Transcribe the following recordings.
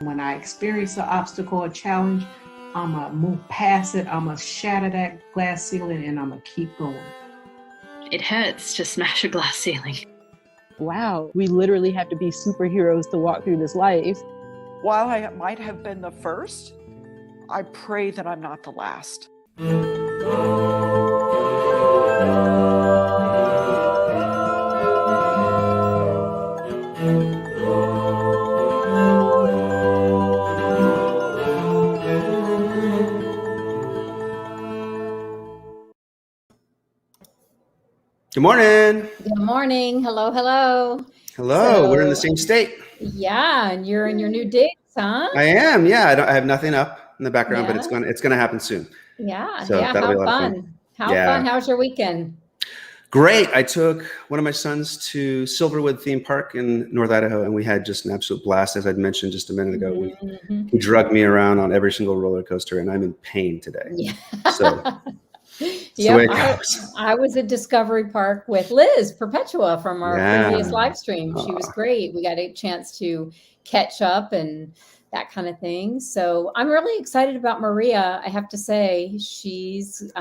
When I experience an obstacle or challenge, I'm going to move past it. I'm going to shatter that glass ceiling and I'm going to keep going. It hurts to smash a glass ceiling. Wow, we literally have to be superheroes to walk through this life. While I might have been the first, I pray that I'm not the last. Good morning. Good morning. Hello, hello. Hello. We're in the same state. Yeah, and you're in your new digs, huh? I am. Yeah, I have nothing up in the background, but it's gonna happen soon. Yeah. So yeah. that'll be a How lot of fun. How fun. How's your weekend? Great. I took one of my sons to Silverwood Theme Park in North Idaho, and we had just an absolute blast. As I'd mentioned just a minute ago, he drugged me around on every single roller coaster, and I'm in pain today. Yeah. So. I was at Discovery Park with Liz Perpetua from our previous live stream. She was great. We got a chance to catch up and that kind of thing. So I'm really excited about Maria. I have to say, she's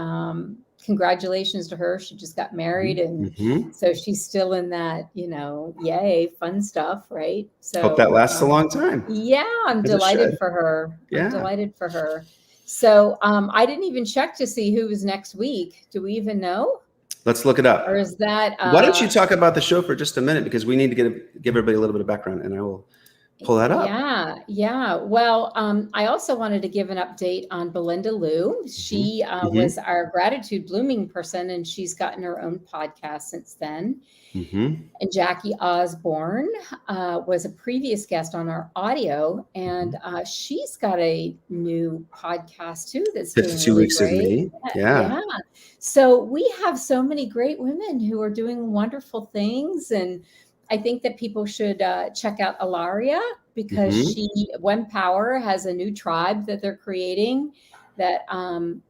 congratulations to her. She just got married, and so she's still in that, yay, fun stuff, right? So hope that lasts a long time. Yeah, I'm delighted for her. I'm delighted for her. So I didn't even check to see who was next week. Do we even know? Let's look it up. Or is that? Why don't you talk about the show for just a minute, because we need to give everybody a little bit of background, and I will pull that up. Yeah. Well, I also wanted to give an update on Belinda Liu. She was our gratitude blooming person, and she's gotten her own podcast since then. And Jackie Osborne was a previous guest on our audio, and she's got a new podcast too. That's 52 really Weeks great. of Me. Yeah. So we have so many great women who are doing wonderful things, and I think that people should check out Ilaria, because One Power has a new tribe that they're creating that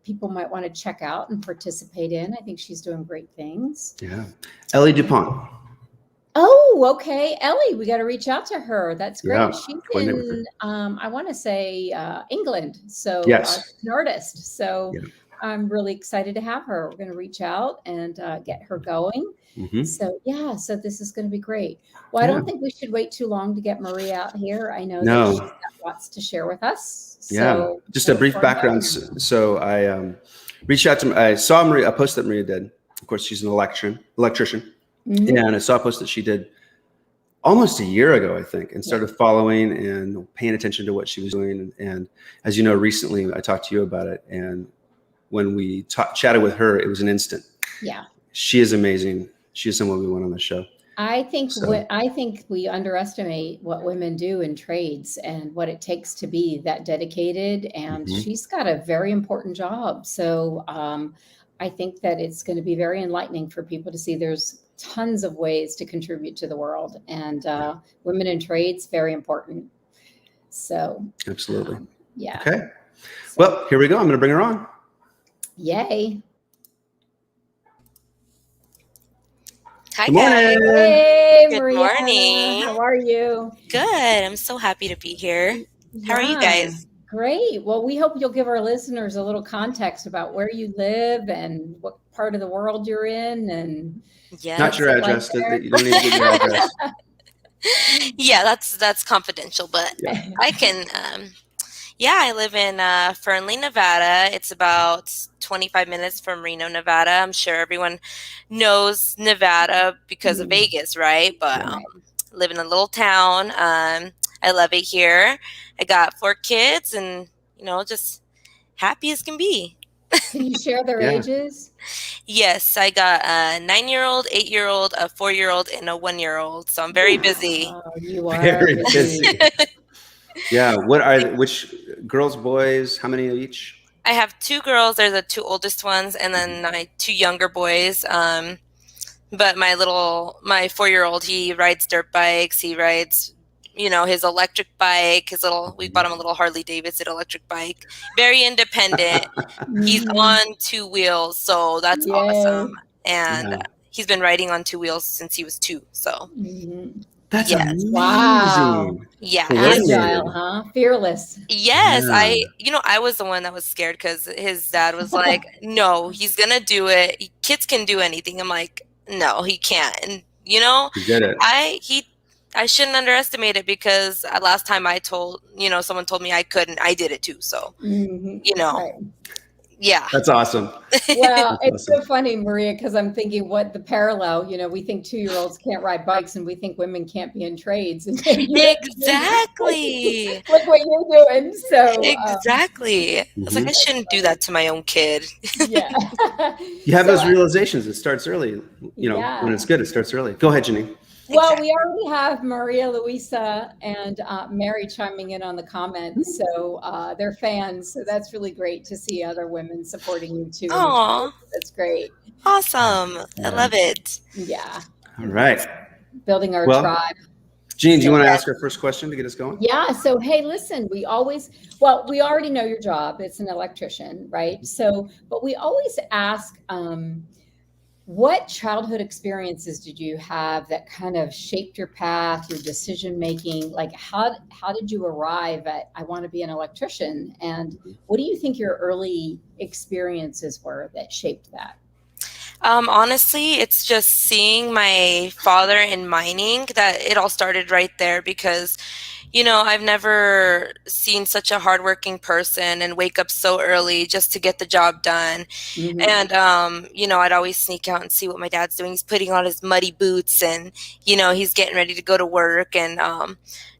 people might want to check out and participate in. I think she's doing great things. Yeah. Ellie DuPont. Oh, okay. Ellie, we got to reach out to her. That's great. Yeah, She's in, I want to say England. So an artist. So I'm really excited to have her. We're going to reach out and get her going. So so this is going to be great. Well, I don't think we should wait too long to get Maria out here. I know that she's got lots to share with us. So just a brief background. So I reached out to, I saw a post that Maria did. Of course, she's an electrician. And I saw a post that she did almost a year ago, I think, and started following and paying attention to what she was doing. And as you know, recently I talked to you about it. And when we chatted with her, it was an instant. Yeah. She is amazing. She is someone we want on the show. I think we underestimate what women do in trades and what it takes to be that dedicated. And she's got a very important job. So I think that it's going to be very enlightening for people to see there's tons of ways to contribute to the world, and women in trades, very important. So absolutely. Okay. So, well, here we go. I'm going to bring her on. Yay. Hi, Good morning. guys. Hey, Good Maria. morning. How are you? Good. I'm so happy to be here. How are you guys? Great. Well, we hope you'll give our listeners a little context about where you live and what part of the world you're in, and not your address. You don't need to give your address. Yeah, that's confidential, but I can. I live in Fernley, Nevada. It's about 25 minutes from Reno, Nevada. I'm sure everyone knows Nevada because of Vegas, right? But live in a little town. I love it here. I got 4 kids, and just happy as can be. Can you share their ages? Yes, I got a 9-year-old, 8-year-old, a 4-year-old, and a 1-year-old. So I'm very busy. Oh, you are very busy. Yeah. Which girls, boys? How many of each? I have 2 girls. They're the 2 oldest ones, and then my 2 younger boys. But my 4-year-old, he rides dirt bikes. He rides, his electric bike, we bought him a little Harley Davidson electric bike. Very independent. He's on 2 wheels, so that's awesome. And he's been riding on 2 wheels since he was 2. So That's Yes. amazing. Wow. Yeah. Agile, huh? Fearless. Yes, Yeah. I was the one that was scared because his dad was like, no, he's gonna do it. Kids can do anything. I'm like, no, he can't. And You did it. I shouldn't underestimate it because last time someone told me I couldn't, I did it too. So, Right. yeah. That's awesome. Well, That's it's awesome. so funny, Maria, because I'm thinking what the parallel, we think 2-year-olds can't ride bikes and we think women can't be in trades. And Exactly. look what you're doing. So, Exactly. I was like, I shouldn't do that to my own kid. yeah. You have So, those realizations. It starts early. Yeah. When it's good, it starts early. Go ahead, Janine. Well, we already have Maria Luisa and Mary chiming in on the comments. So they're fans. So that's really great to see other women supporting you too. Aw. That's great. Awesome. I love it. Yeah. All right. Building our Well, tribe. Jean, do you want to ask our first question to get us going? Yeah. So, hey, listen, we already know your job. It's an electrician, right? So, but we always ask, what childhood experiences did you have that kind of shaped your path, your decision making? Like, how did you arrive at, I want to be an electrician? And what do you think your early experiences were that shaped that? Honestly, it's just seeing my father in mining that it all started right there because, I've never seen such a hardworking person and wake up so early just to get the job done. And, I'd always sneak out and see what my dad's doing. He's putting on his muddy boots and, he's getting ready to go to work. And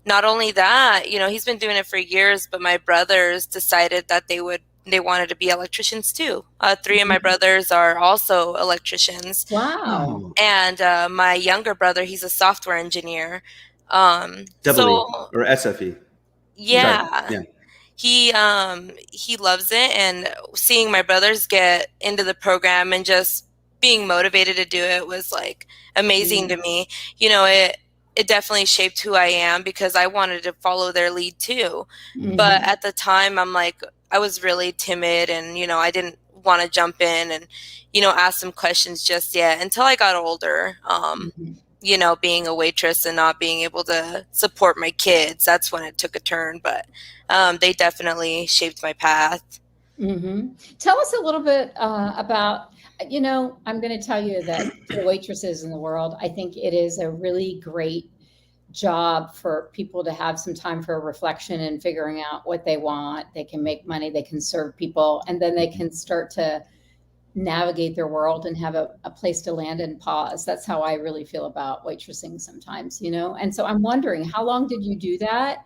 not only that, he's been doing it for years, but my brothers decided that they wanted to be electricians too. 3 of my brothers are also electricians. Wow. And my younger brother, he's a software engineer. Double or SFE. Yeah. Sorry. Yeah. He loves it, and seeing my brothers get into the program and just being motivated to do it was like amazing to me. It definitely shaped who I am because I wanted to follow their lead too. But at the time I was really timid and, I didn't want to jump in and, ask some questions just yet until I got older. Being a waitress and not being able to support my kids, that's when it took a turn. But they definitely shaped my path. Tell us a little bit about, I'm going to tell you that for waitresses in the world, I think it is a really great job for people to have some time for reflection and figuring out what they want. They can make money, they can serve people, and then they can start to navigate their world and have a place to land and pause. That's how I really feel about waitressing sometimes, And so I'm wondering, how long did you do that?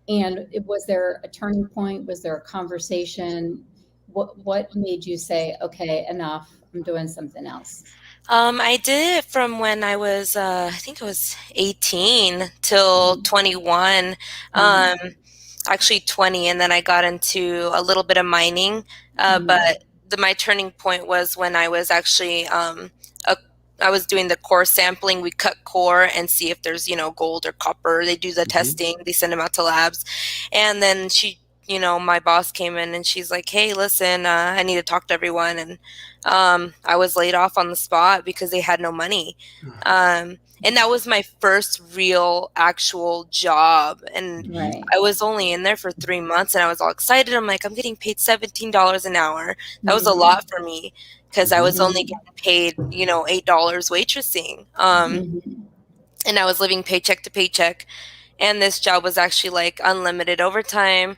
And was there a turning point? Was there a conversation? What made you say, okay, enough, I'm doing something else? I did it from when I was, I think it was 18 till 21, actually 20. And then I got into a little bit of mining. But my turning point was when I was actually, I was doing the core sampling. We cut core and see if there's, gold or copper. They do the testing, they send them out to labs. And then my boss came in and she's like, hey, listen, I need to talk to everyone. And I was laid off on the spot because they had no money. And that was my first real actual job. And I was only in there for 3 months and I was all excited. I'm like, I'm getting paid $17 an hour. That was a lot for me because I was only getting paid, $8 waitressing. And I was living paycheck to paycheck. And this job was actually like unlimited overtime.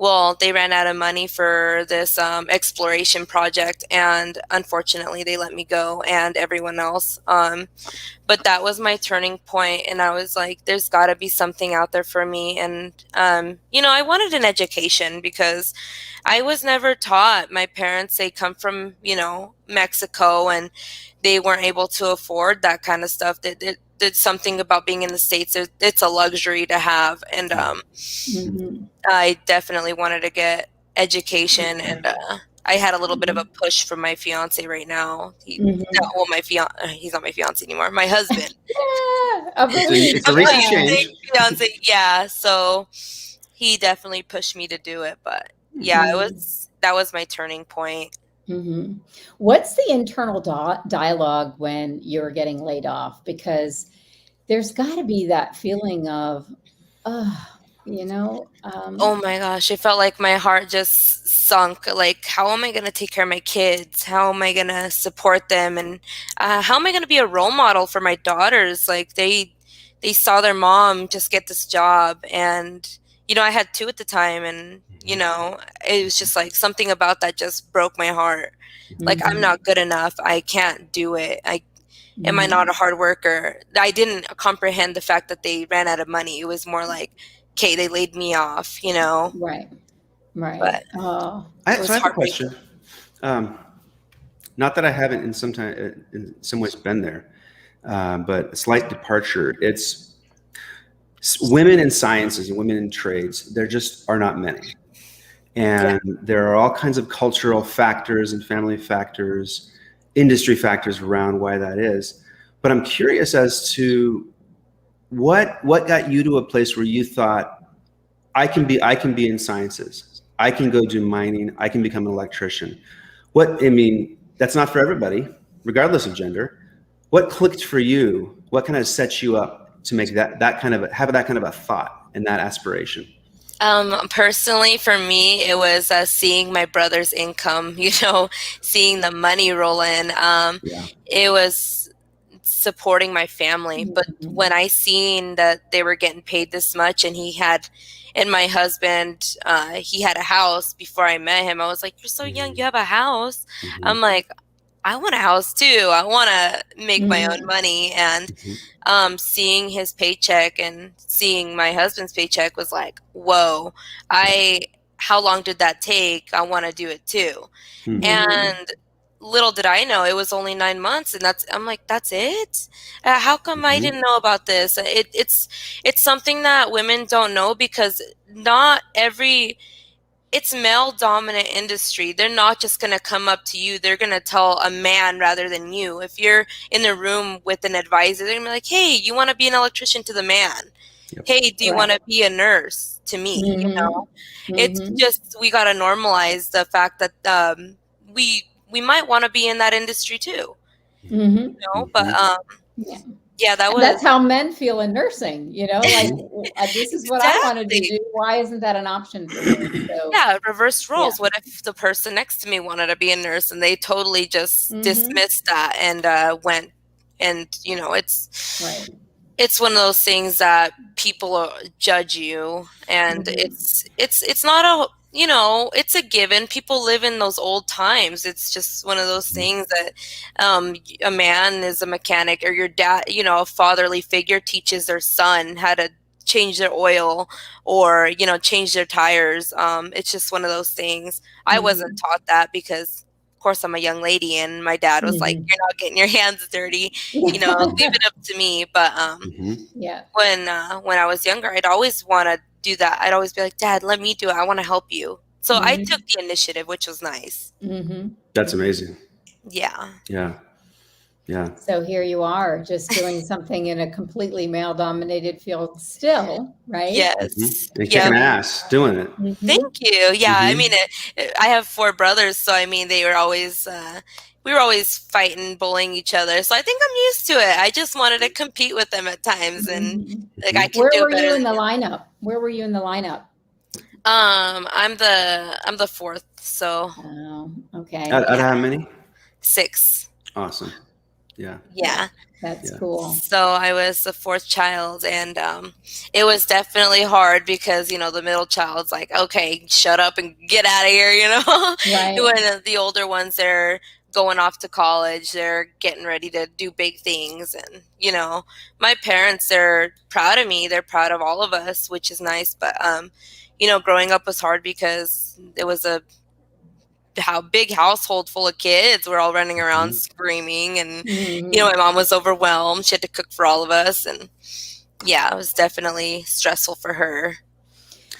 Well, they ran out of money for this exploration project, and unfortunately, they let me go and everyone else. But that was my turning point, and I was like, there's got to be something out there for me. And, I wanted an education because I was never taught. My parents, they come from, Mexico, and they weren't able to afford that kind of stuff. It's something about being in the States. It's a luxury to have. And I definitely wanted to get education. And I had a little bit of a push from my fiance right now. He's not my fiance anymore. My husband. It's a recent change. Fiance, yeah. So he definitely pushed me to do it. But yeah, that was my turning point. What's the internal dialogue when you're getting laid off? Because there's got to be that feeling of, you know, Oh my gosh, it felt like my heart just sunk. Like, how am I going to take care of my kids? How am I going to support them? And how am I going to be a role model for my daughters? Like, they saw their mom just get this job, and I had two at the time, and it was just like something about that just broke my heart. Like, I'm not good enough. I can't do it. Am I not a hard worker? I didn't comprehend the fact that they ran out of money. It was more like, okay, they laid me off, Right. But Oh, I have a question. Not that I haven't in some ways been there, but a slight departure. It's women in sciences and women in trades. There just are not many. And there are all kinds of cultural factors and family factors, industry factors around why that is. But I'm curious as to what got you to a place where you thought, I can be in sciences. I can go do mining. I can become an electrician. That's not for everybody, regardless of gender. What clicked for you? What kind of set you up to make have that kind of a thought and that aspiration? Personally, for me, it was seeing my brother's income, seeing the money roll in. It was supporting my family. But when I seen that they were getting paid this much, and my husband, he had a house before I met him, I was like, you're so young, you have a house. I'm like, I want a house too. I want to make my own money. And seeing his paycheck and seeing my husband's paycheck was like, whoa, how long did that take? I want to do it too. And little did I know it was only 9 months, and I'm like, that's it? How come I didn't know about this? It's something that women don't know, because it's male dominant industry. They're not just going to come up to you. They're going to tell a man rather than you. If you're in the room with an advisor, they're going to be like, hey, you want to be an electrician to the man? Yep. Hey, do you want to be a nurse to me? It's just, we got to normalize the fact that we might want to be in that industry too. But that's how men feel in nursing, like this is what I wanted to do. Why isn't that an option for me? So, reversed roles. What if the person next to me wanted to be a nurse and they totally just dismissed that and went, and it's one of those things that people judge you, and it's not a, it's a given. People live in those old times. It's just one of those things that a man is a mechanic, or your dad, a fatherly figure teaches their son how to change their oil or, change their tires. It's just one of those things. I wasn't taught that because, of course, I'm a young lady, and my dad was like, you're not getting your hands dirty, leave it up to me. But when I was younger, I'd always want to do that. I'd always be like, Dad, let me do it. I want to help you. So I took the initiative, which was nice. That's amazing. Yeah. So here you are, just doing something in a completely male-dominated field still, right? Yes. And kicking ass, doing it. Thank you. Yeah, I mean, I have 4 brothers, so I mean, they were always, we were always fighting, bullying each other. So I think I'm used to it. I just wanted to compete with them at times, and like I can do better. Where were you in the lineup? Where were you in the lineup? I'm the 4th. So. Oh, okay. Out of how many? 6. Awesome. Yeah. That's cool. So I was the 4th child, and it was definitely hard because, the middle child's like, okay, shut up and get out of here, Right. When the older ones, they're going off to college, they're getting ready to do big things. And, my parents, they're proud of me. They're proud of all of us, which is nice. But, growing up was hard because it was a big household full of kids. We're all running around screaming, and my mom was overwhelmed. She had to cook for all of us, and it was definitely stressful for her.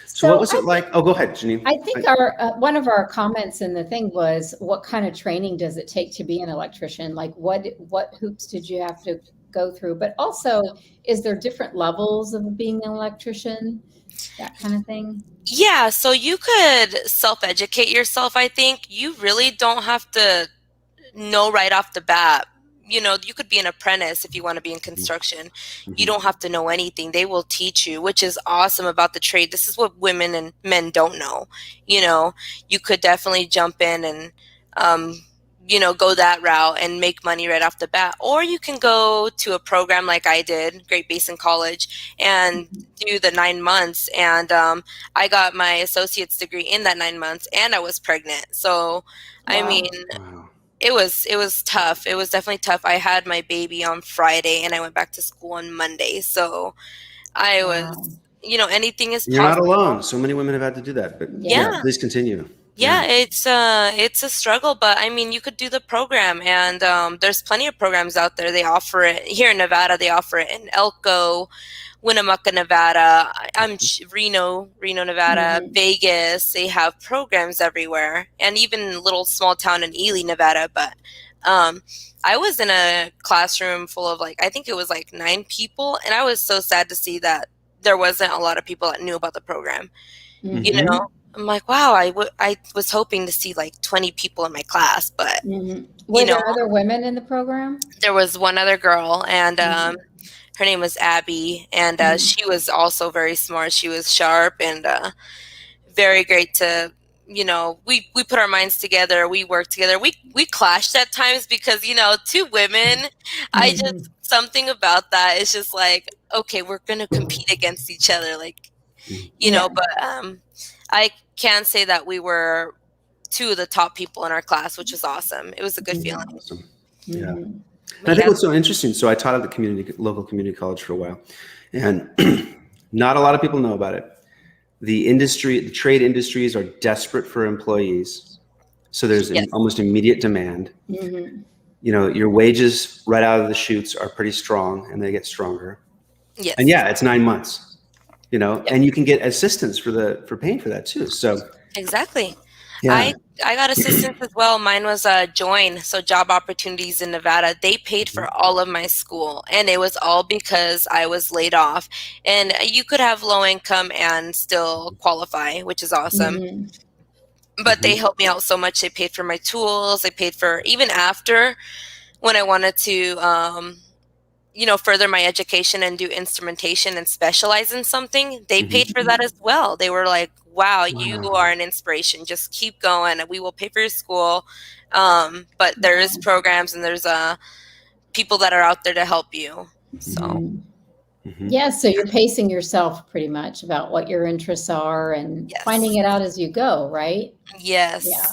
So what was it like? Oh, go ahead, Janine. I think our one of our comments in the thing was, what kind of training does it take to be an electrician? Like what hoops did you have to go through? But also, is there different levels of being an electrician? That kind of thing? Yeah, so you could self-educate yourself, I think. You really don't have to know right off the bat, you could be an apprentice if you want to be in construction. You don't have to know anything. They will teach you, which is awesome about the trade. This is what women and men don't know. You could definitely jump in and, go that route and make money right off the bat. Or you can go to a program like I did, Great Basin College, and do the 9 months. And I got my associate's degree in that 9 months, and I was pregnant. So, I mean, it was tough. It was definitely tough. I had my baby on Friday, and I went back to school on Monday. So I was, anything is You're possible. not alone. So many women have had to do that. But yeah, please continue. Yeah, it's a struggle, but I mean, you could do the program, and there's plenty of programs out there. They offer it here in Nevada. They offer it in Elko, Winnemucca, Nevada. Reno, Nevada, Vegas. They have programs everywhere, and even a little small town in Ely, Nevada. But I was in a classroom full of I think it was 9 people, and I was so sad to see that there wasn't a lot of people that knew about the program. I'm like, wow, I was hoping to see 20 people in my class, but were there other women in the program? There was one other girl, and her name was Abby, and she was also very smart. She was sharp and very great to, we put our minds together. We worked together. We clashed at times because, 2 women, I just, something about that is just okay, we're going to compete against each other. But I can say that we were 2 of the top people in our class, which was awesome. It was a good feeling. Awesome. Yeah. And I think what's so interesting, so I taught at the local community college for a while, and not a lot of people know about it. The trade industries are desperate for employees. So there's almost immediate demand. Your wages right out of the chutes are pretty strong, and they get stronger. Yes. And it's 9 months. And you can get assistance for paying for that too. So exactly. Yeah. I got assistance as well. Mine was Join, so Job Opportunities in Nevada. They paid for all of my school, and it was all because I was laid off. And you could have low income and still qualify, which is awesome. But they helped me out so much. They paid for my tools. They paid for, even after, when I wanted to further my education and do instrumentation and specialize in something, they paid for that as well. They were like, wow, you are an inspiration. Just keep going. We will pay for your school. But there's programs, and there's people that are out there to help you. So Yeah, so you're pacing yourself pretty much about what your interests are and finding it out as you go, right? Yes. Yeah.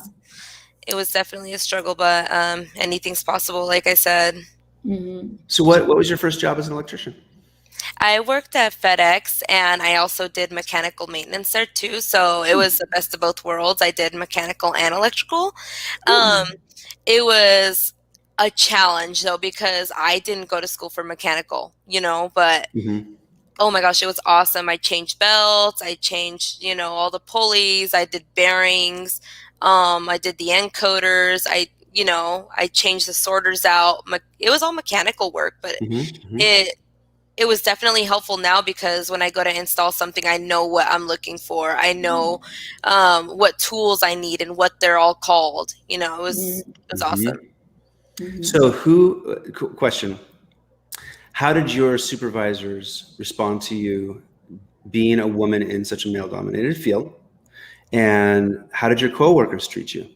It was definitely a struggle, but anything's possible, like I said. So what was your first job as an electrician? I worked at FedEx, and I also did mechanical maintenance there too. So it was the best of both worlds. I did mechanical and electrical. It was a challenge though, because I didn't go to school for mechanical, but oh my gosh, it was awesome. I changed belts. I changed, all the pulleys. I did bearings. I did the encoders. I changed the sorters out. It was all mechanical work, but it was definitely helpful now, because when I go to install something, I know what I'm looking for. I know what tools I need and what they're all called. It was awesome. So question, how did your supervisors respond to you being a woman in such a male-dominated field? And how did your coworkers treat you in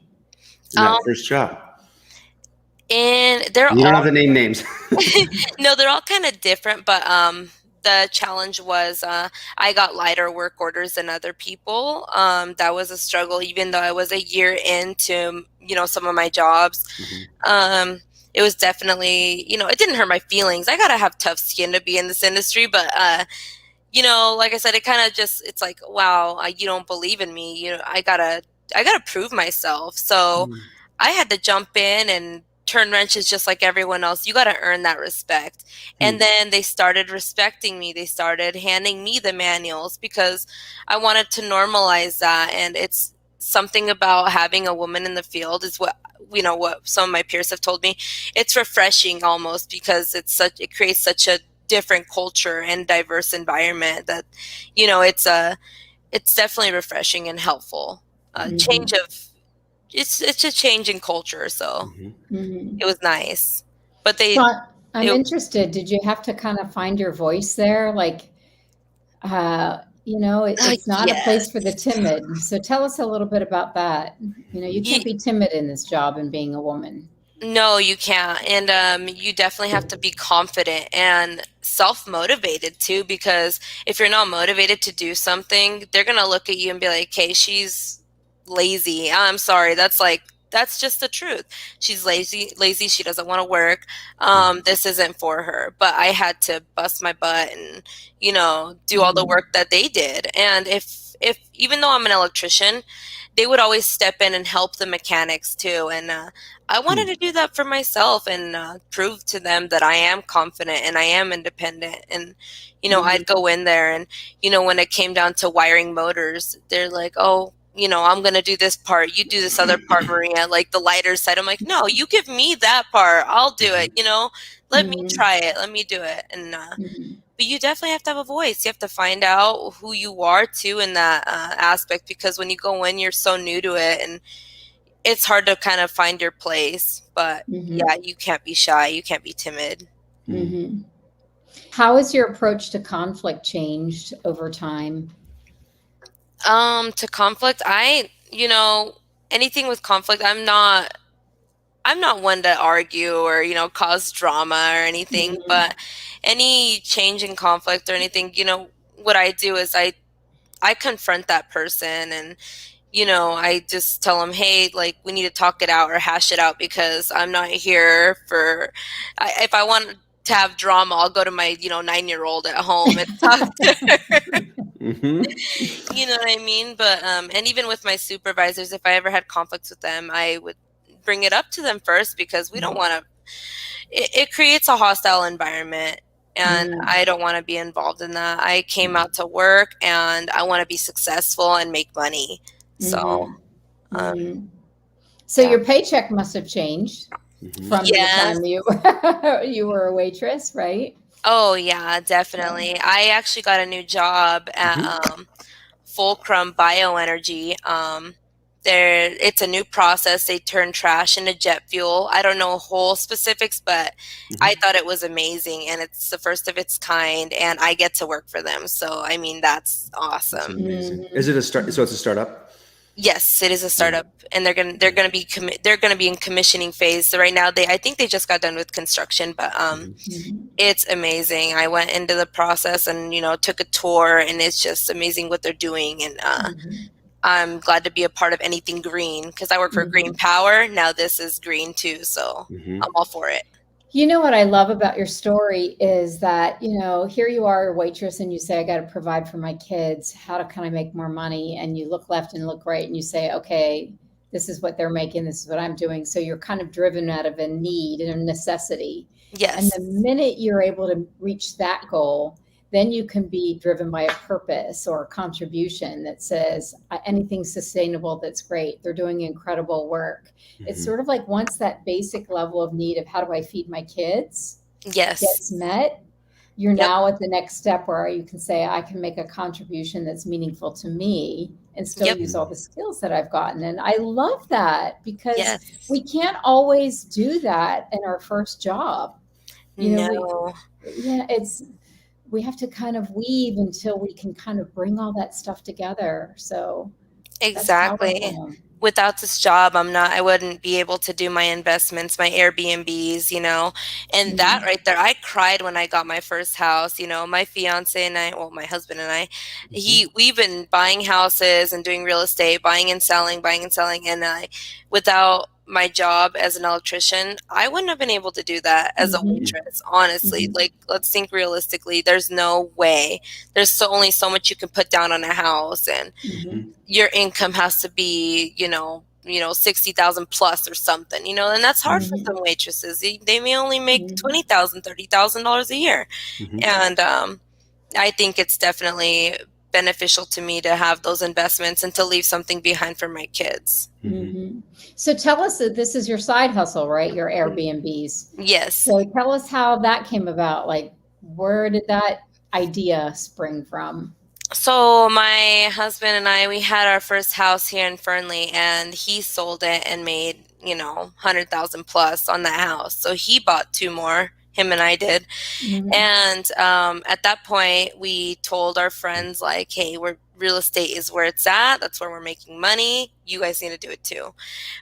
that first job? And you don't have to name names. No, they're all kind of different, but the challenge was I got lighter work orders than other people. That was a struggle, even though I was a year into some of my jobs. It was definitely, it didn't hurt my feelings. I gotta have tough skin to be in this industry, but like I said, it kind of just, it's like, wow, you don't believe in me. I gotta prove myself. So I had to jump in and turn wrenches just like everyone else. You got to earn that respect. And then they started respecting me. They started handing me the manuals, because I wanted to normalize that. And it's something about having a woman in the field is what some of my peers have told me. It's refreshing almost, because it creates such a different culture and diverse environment that, it's definitely refreshing and helpful. It's a change in culture. So it was nice. but So I'm interested. Did you have to kind of find your voice there? Like, it's not a place for the timid. So tell us a little bit about that. You can't be timid in this job and being a woman. No, you can't. And you definitely have to be confident and self-motivated too, because if you're not motivated to do something, they're going to look at you and be like, "Hey, she's lazy." I'm sorry. That's just the truth. She's lazy. She doesn't want to work. This isn't for her. But I had to bust my butt and, do all the work that they did. And if even though I'm an electrician, they would always step in and help the mechanics too. And I wanted to do that for myself and prove to them that I am confident and I am independent. And, I'd go in there and, when it came down to wiring motors, they're like, "Oh, I'm going to do this part. You do this other part, Maria," like the lighter side. I'm like, "No, you give me that part. I'll do it. Let me try it. Let me do it." And, but you definitely have to have a voice. You have to find out who you are too in that aspect, because when you go in, you're so new to it and it's hard to kind of find your place. But yeah, you can't be shy. You can't be timid. How has your approach to conflict changed over time? To conflict, anything with conflict, I'm not one to argue or, cause drama or anything, but any change in conflict or anything, what I do is I confront that person and, I just tell them, "Hey, like, we need to talk it out or hash it out, because I'm not here for, if I want to have drama, I'll go to my, 9-year-old at home and talk to her." You know what I mean? But, and even with my supervisors, if I ever had conflicts with them, I would bring it up to them first, because we don't want to, it creates a hostile environment. And I don't want to be involved in that. I came out to work and I want to be successful and make money. So, so your paycheck must have changed from the time you were a waitress, right? Oh yeah, definitely. I actually got a new job at Fulcrum Bioenergy. It's a new process. They turn trash into jet fuel. I don't know whole specifics, but I thought it was amazing, and it's the first of its kind, and I get to work for them. So I mean, that's awesome. That's amazing. Is it a start? So it's a startup? Yes, it is a startup, and they're gonna be in commissioning phase. So right now, I think they just got done with construction, but it's amazing. I went into the process and took a tour, and it's just amazing what they're doing. And I'm glad to be a part of anything green, because I work for Green Power. Now this is green too, so I'm all for it. What I love about your story is that, here you are, a waitress, and you say, "I got to provide for my kids. How can I make more money?" And you look left and look right and you say, "Okay, this is what they're making. This is what I'm doing." So you're kind of driven out of a need and a necessity. Yes. And the minute you're able to reach that goal, then you can be driven by a purpose or a contribution that says, anything sustainable, that's great. They're doing incredible work. It's sort of like, once that basic level of need of how do I feed my kids gets met, you're now at the next step where you can say, I can make a contribution that's meaningful to me and still use all the skills that I've gotten. And I love that, because we can't always do that in our first job. We have to kind of weave until we can kind of bring all that stuff together. So exactly. Without this job, I wouldn't be able to do my investments, my Airbnbs, and that right there. I cried when I got my first house. My fiance and I, my husband and I, we've been buying houses and doing real estate, buying and selling. And without my job as an electrician, I wouldn't have been able to do that as a waitress, honestly. Like, let's think realistically. There's no way. There's only so much you can put down on a house, and your income has to be, 60,000 plus or something, and that's hard for some waitresses. They may only make $20,000, $30,000 a year. And I think it's definitely beneficial to me to have those investments and to leave something behind for my kids. So tell us that this is your side hustle, right? Your Airbnbs. Yes. So tell us how that came about. Like, where did that idea spring from? So my husband and I, we had our first house here in Fernley, and he sold it and made 100,000 plus on that house. So he bought 2 more. Him and I did. Mhm. And at that point, we told our friends, like, hey, real estate is where it's at. That's where we're making money. You guys need to do it too.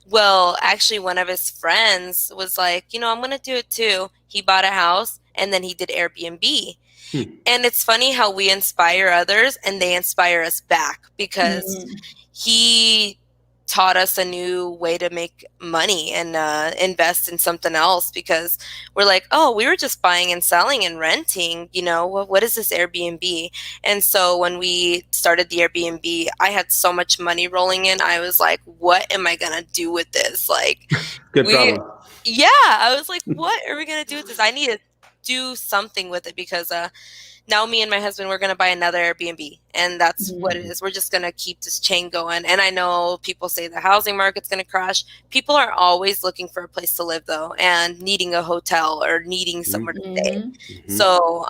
Well, actually, one of his friends was like, I'm going to do it too. He bought a house and then he did Airbnb. And it's funny how we inspire others and they inspire us back, because he taught us a new way to make money and invest in something else, because we're like, oh, we were just buying and selling and renting, what is this Airbnb? And so when we started the Airbnb, I had so much money rolling in. I was like, what am I going to do with this? Like, Good problem. Yeah, I was like, what are we going to do with this? I need to do something with it, because now me and my husband, we're going to buy another Airbnb, and that's what it is. We're just going to keep this chain going. And I know people say the housing market's going to crash. People are always looking for a place to live, though, and needing a hotel or needing somewhere to stay. So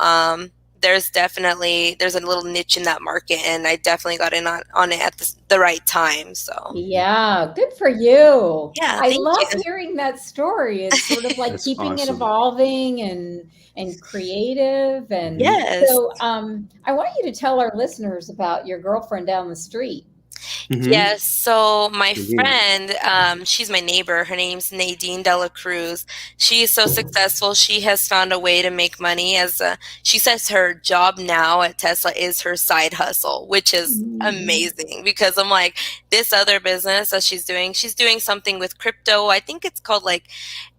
there's a little niche in that market, and I definitely got in on it at the right time. So yeah, good for you. Yeah, I thank love you. hearing that story. It's sort of like That's keeping it awesome. evolving and creative. And Yes. so I want you to tell our listeners about your girlfriend down the street. Yes. So my Nadine. friend, she's my neighbor. Her name's Nadine Dela Cruz. She is so successful. She has found a way to make money. She says her job now at Tesla is her side hustle, which is amazing, because I'm like, this other business that she's doing something with crypto. I think it's called like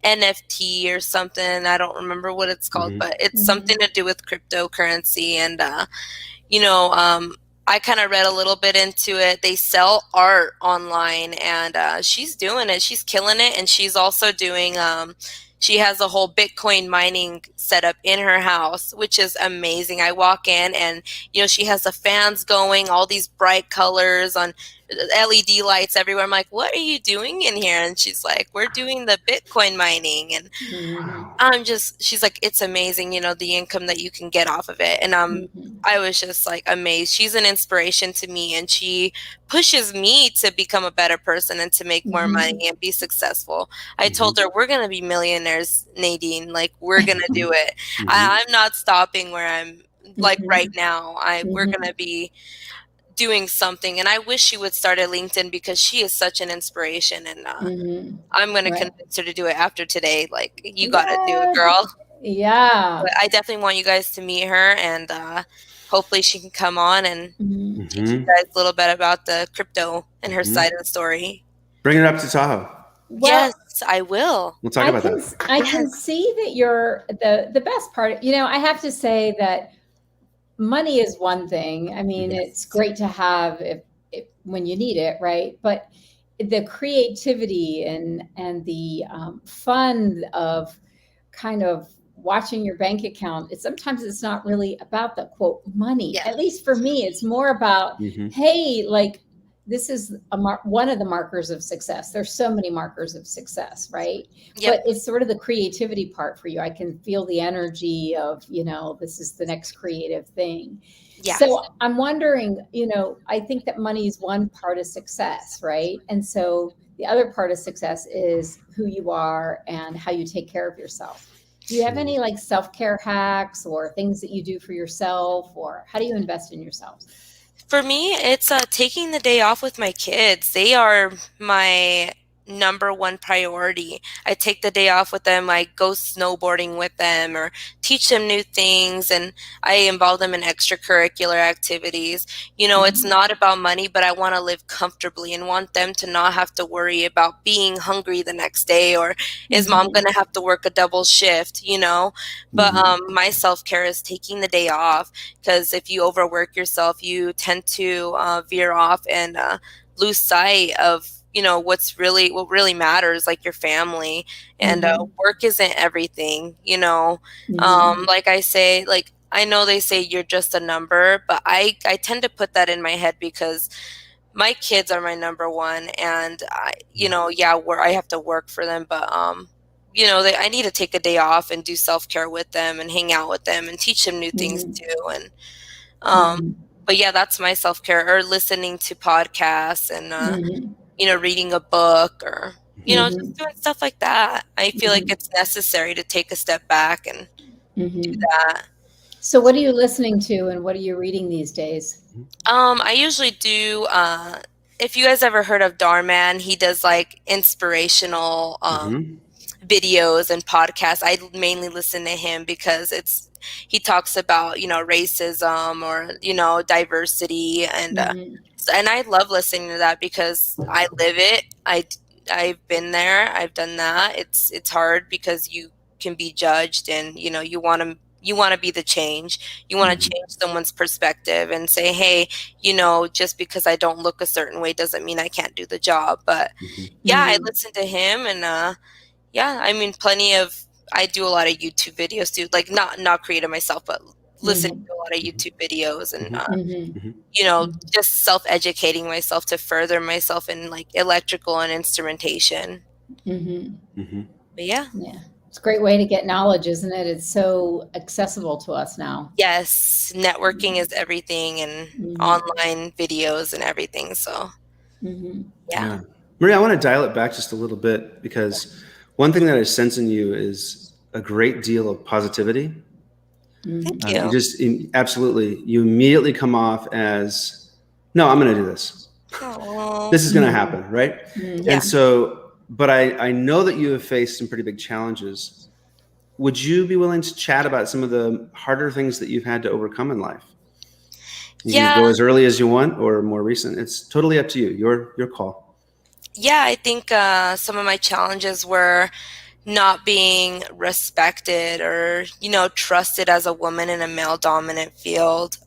NFT or something. I don't remember what it's called, but it's something to do with cryptocurrency. And, I kind of read a little bit into it. They sell art online, and she's doing it. She's killing it. And she's also doing, she has a whole Bitcoin mining setup in her house, which is amazing. I walk in and, she has the fans going, all these bright colors on LED lights everywhere. I'm like, what are you doing in here? And she's like, we're doing the Bitcoin mining. And she's like, it's amazing, the income that you can get off of it. And I was just like amazed. She's an inspiration to me, and she pushes me to become a better person and to make more money and be successeful. I told her, we're going to be millionaires, Nadine. Like, we're going to do it. I'm not stopping where I'm like right now. We're going to be doing something. And I wish she would start at LinkedIn, because she is such an inspiration. And I'm going to convince her to do it after today. Like, you got to do it, girl. Yeah. But I definitely want you guys to meet her, and hopefully she can come on and teach you guys a little bit about the crypto and her side of the story. Bring it up to Tahoe. Well, yes, I will. We'll talk about that. I can see that you're the best part. I have to say that money is one thing. I mean, it's great to have if when you need it, right? But the creativity and the fun of kind of watching your bank account, sometimes it's not really about the quote money. Yeah. At least for me, it's more about, hey, like, this is one of the markers of success. There's so many markers of success, right? Yep. But it's sort of the creativity part for you. I can feel the energy of, this is the next creative thing. Yeah. So I'm wondering, I think that money is one part of success, right? And so the other part of success is who you are and how you take care of yourself. Do you have any like self-care hacks or things that you do for yourself, or how do you invest in yourself? For me, it's taking the day off with my kids. They are my number one priority. I take the day off with them. I go snowboarding with them or teach them new things, and I involve them in extracurricular activities. It's not about money, but I want to live comfortably and want them to not have to worry about being hungry the next day, or is mom going to have to work a double shift, But my self-care is taking the day off, because if you overwork yourself, you tend to veer off and lose sight of what really matters, like your family. And work isn't everything. Like I say, like, I know they say you're just a number, but I tend to put that in my head, because my kids are my number one, and I have to work for them, but I need to take a day off and do self-care with them and hang out with them and teach them new things too. And but yeah, that's my self-care, or listening to podcasts and reading a book, or you know, just doing stuff like that. I feel like it's necessary to take a step back and do that. So what are you listening to and what are you reading these days? I usually do, if you guys ever heard of Darman, he does like inspirational videos and podcasts. I mainly listen to him because he talks about, you know, racism or, you know, diversity, and I love listening to that because I live it. I've been there. I've done that. It's hard because you can be judged, and you know, you want to be the change. You want to change someone's perspective and say, hey, you know, just because I don't look a certain way doesn't mean I can't do the job. But yeah, I listen to him, and yeah, I mean, I do a lot of YouTube videos too, like not creative myself, but listening to a lot of YouTube videos, and you know, just self-educating myself to further myself in like electrical and instrumentation. But yeah. It's a great way to get knowledge, isn't it? It's so accessible to us now. Yes, networking is everything, and online videos and everything. So yeah. Maria, I want to dial it back just a little bit, because one thing that I sense in you is a great deal of positivity. Thank you. Absolutely, you immediately come off as, no, I'm going to do this. Aww. This is going to happen, right? And so, but I know that you have faced some pretty big challenges. Would you be willing to chat about some of the harder things that you've had to overcome in life? You can go as early as you want or more recent. It's totally up to you. Your call. Yeah, I think some of my challenges were not being respected or, you know, trusted as a woman in a male dominant field.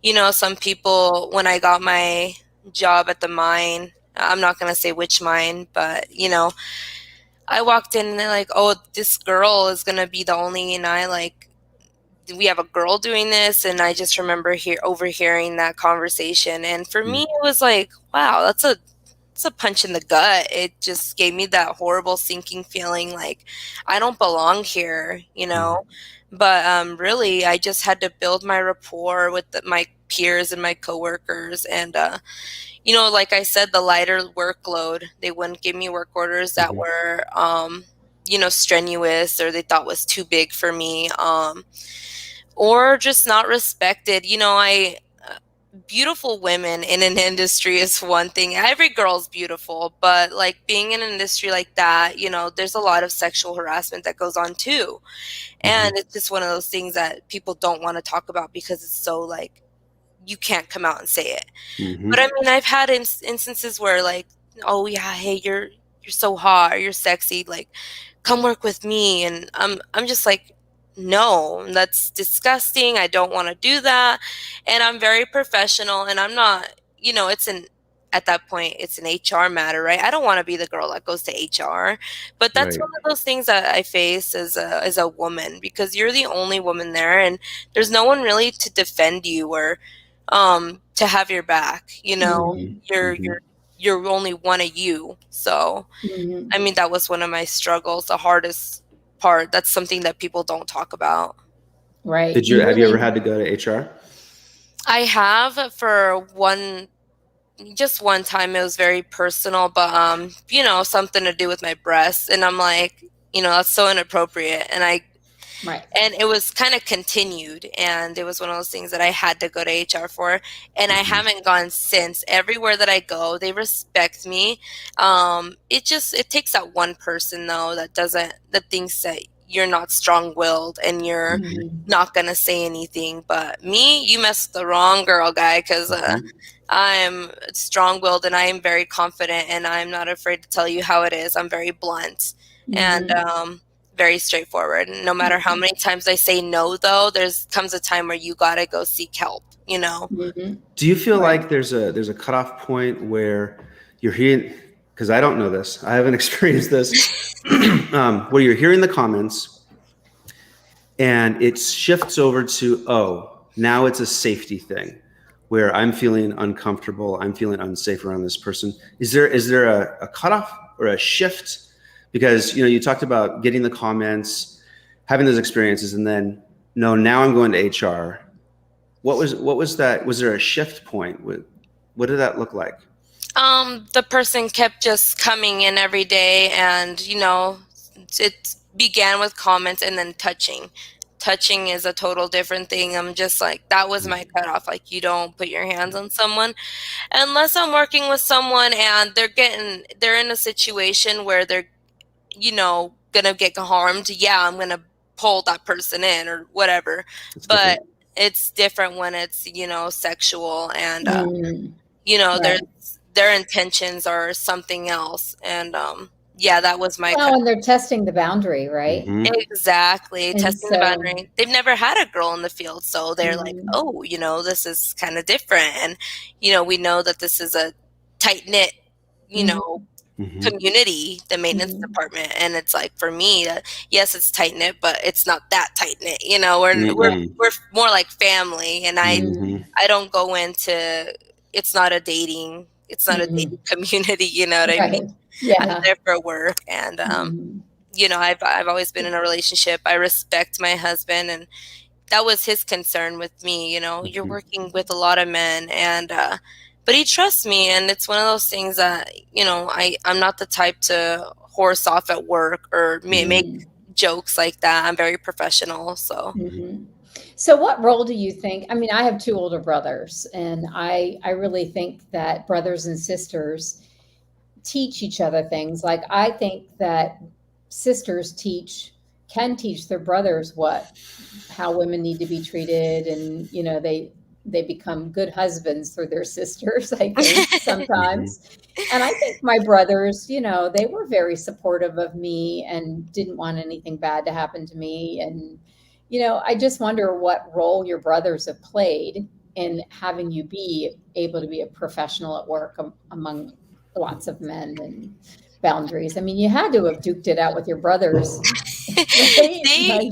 You know, some people, when I got my job at the mine, I'm not going to say which mine, but, you know, I walked in and they're like, oh, this girl is going to be the only, and I like, we have a girl doing this. And I just remember overhearing that conversation. And for me, it was like, wow, that's a punch in the gut. It just gave me that horrible sinking feeling like I don't belong here, you know. But really, I just had to build my rapport with my peers and my coworkers. And, you know, like I said, the lighter workload, they wouldn't give me work orders that were, you know, strenuous or they thought was too big for me, or just not respected. You know, beautiful women in an industry is one thing. Every girl's beautiful, but like being in an industry like that, you know, there's a lot of sexual harassment that goes on too. And it's just one of those things that people don't want to talk about because it's so like, you can't come out and say it. But I mean, I've had instances where like, oh yeah, hey, you're so hot or you're sexy, like come work with me. And I'm just like, no, that's disgusting. I don't want to do that. And I'm very professional, and I'm not, you know, at that point, it's an HR matter, right? I don't want to be the girl that goes to HR, but that's one of those things that I face as a woman, because you're the only woman there and there's no one really to defend you or to have your back, you know. You're only one of you. So I mean, that was one of my struggles, the hardest part. That's something that people don't talk about. Right. Have you ever had to go to HR? I have, for just one time. It was very personal, but you know, something to do with my breasts, and I'm like, you know, that's so inappropriate. And and it was kind of continued, and it was one of those things that I had to go to HR for, and I haven't gone since. Everywhere that I go, they respect me. It takes that one person though that thinks that you're not strong-willed and you're not gonna say anything. But me, you messed with the wrong girl, guy, because I'm strong-willed and I am very confident, and I'm not afraid to tell you how it is. I'm very blunt and very straightforward. No matter how many times I say no, though, comes a time where you gotta go seek help, you know. Do you feel like there's a cutoff point where you're hearing, because I don't know this, I haven't experienced this, where you're hearing the comments and it shifts over to, oh, now it's a safety thing where I'm feeling uncomfortable, I'm feeling unsafe around this person. Is there a cutoff or a shift? Because, you know, you talked about getting the comments, having those experiences, and then, no, now I'm going to HR. What was that? Was there a shift point? What did that look like? The person kept just coming in every day, and it began with comments and then touching. Touching is a total different thing. I'm just like, that was my cutoff. Like, you don't put your hands on someone unless I'm working with someone and they're in a situation where they're gonna get harmed. Yeah, I'm gonna pull that person in or whatever. It's But different. it's different when it's sexual, and Mm, their right. intentions are something else. And yeah, that was my Well, and they're testing the boundary, right? Mhm. exactly, And testing the so, boundary. They've never had a girl in the field, so they're like, mm, oh, this is kind of different. And we know that this is a tight knit mhm, Mhm. community, the maintenance mhm, department. And it's like, for me, that yes, it's tight knit, but it's not that tight knit. We're right. Mm-mm. we're more like family. And Mm, I don't go into, it's not a dating, mhm, community. You know what I mean? right. I'm Yeah. there for work. And Mhm, I've always been in a relationship. I respect my husband, and that was his concern with me. You're Mhm. working with a lot of men, and but he trusts me. And it's one of those things that I'm not the type to horse off at work or make mm, jokes like that. I'm very professional. So mhm. So what role do you think? I mean, I have two older brothers, and I really think that brothers and sisters teach each other things. Like I think that sisters can teach their brothers how women need to be treated, and they become good husbands through their sisters, I think, Mhm. sometimes. And I think my brothers, they were very supportive of me and didn't want anything bad to happen to me. And I just wonder what role your brothers have played in having you be able to be a professional at work among lots of men and boundaries. I mean, you had to have duked it out with your brothers, right? Like,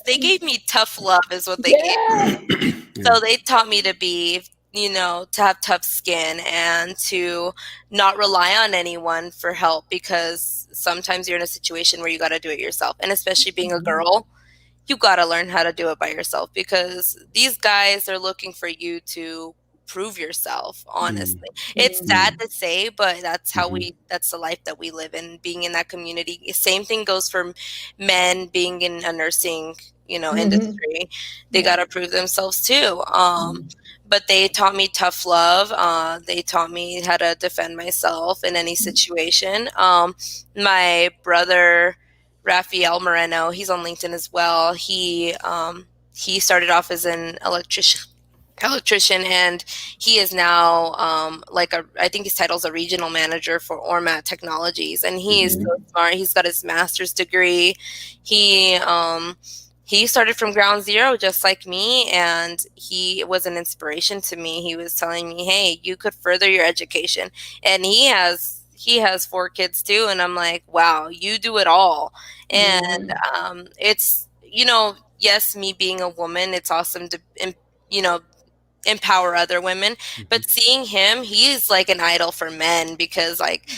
they gave me tough love is what they gave. yeah. Yeah. So they taught me to be, to have tough skin and to not rely on anyone for help, because sometimes you're in a situation where you got to do it yourself. And especially being a Mhm. girl, you got to learn how to do it by yourself, because these guys are looking for you to prove yourself. Mm. Honestly, it's sad Mhm. to say, but Mhm. that's the life that we live in, being in that community. Same thing goes for men being in a nursing Mhm. industry. They got Yeah. to prove themselves too. Mhm. But they taught me tough love. They taught me how to defend myself in any situation. My brother Rafael Moreno, he's on LinkedIn as well. He started off as an electrician, and he is now I think his title is a regional manager for Ormat Technologies. And he is so Mhm. smart. He's got his master's degree. He he started from ground zero just like me, and he was an inspiration to me. He was telling me, hey, you could further your education. And he has 4 kids too, and I'm like, wow, you do it all. And Mhm. it's yes, me being a woman, it's awesome to you know empower other women. Mhm. But seeing him, he's like an idol for men, because like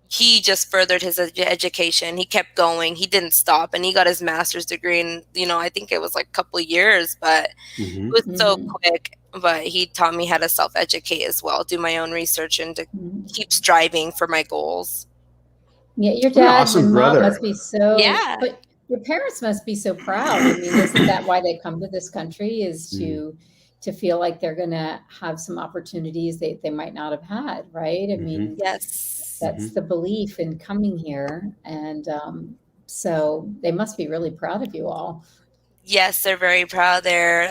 he just furthered his education. He kept going. He didn't stop, and he got his master's degree in, I think it was like a couple of years, but it Mhm. was so Mhm. quick. But he taught me how to self-educate as well, do my own research, and to Mhm. keep striving for my goals. Yeah, your What an dad awesome and mom brother. must be so, Yeah. but your parents must be so proud. I mean, isn't that why they come to this country, is Mm. to feel like they're gonna have some opportunities they might not have had, right? I Mhm. mean, Yes. that's Mhm. the belief in coming here. And so they must be really proud of you all. Yes, they're very proud there.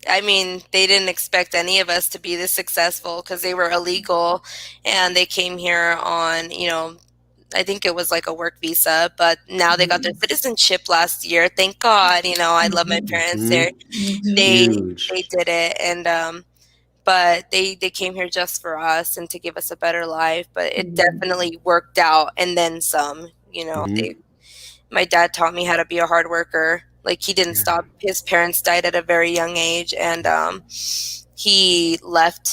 I mean, they didn't expect any of us to be this successful, because they were illegal, and they came here on, I think it was like a work visa, but now they got their Mhm. citizenship last year. Thank God. I love my Mhm. parents. Mhm. Mhm. They Huge. they did it, and but they came here just for us and to give us a better life. But it Mhm. definitely worked out, and then some. Mhm. My dad taught me how to be a hard worker. Like, he didn't Yeah. stop. His parents died at a very young age, and he left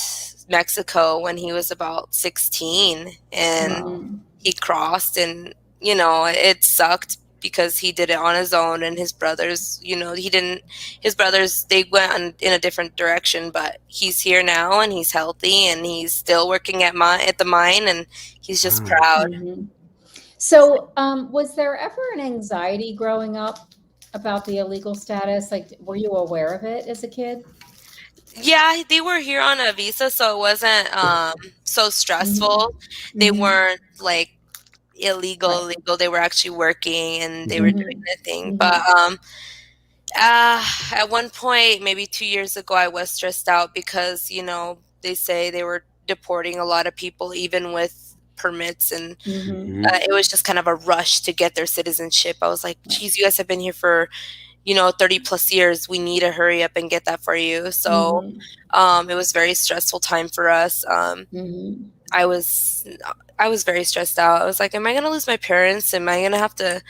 Mexico when he was about 16, and Wow. Mhm. he crossed, and it sucked, because he did it on his own, and his brothers, his brothers, they went in a different direction, but he's here now and he's healthy and he's still working at the mine, and he's just proud. Mm-hmm. So, was there ever an anxiety growing up about the illegal status? Like, were you aware of it as a kid? Yeah, they were here on a visa, so it wasn't so stressful. Mm-hmm. They weren't like illegal. They were actually working and they were doing their thing. But at one point, maybe 2 years ago, I was stressed out because, they say they were deporting a lot of people, even with permits, and it was just kind of a rush to get their citizenship. I was like, geez, you guys have been here for 30 plus years. We need to hurry up and get that for you. So it was very stressful time for us. I was very stressed out. I was like, am I going to lose my parents? Am I going to have to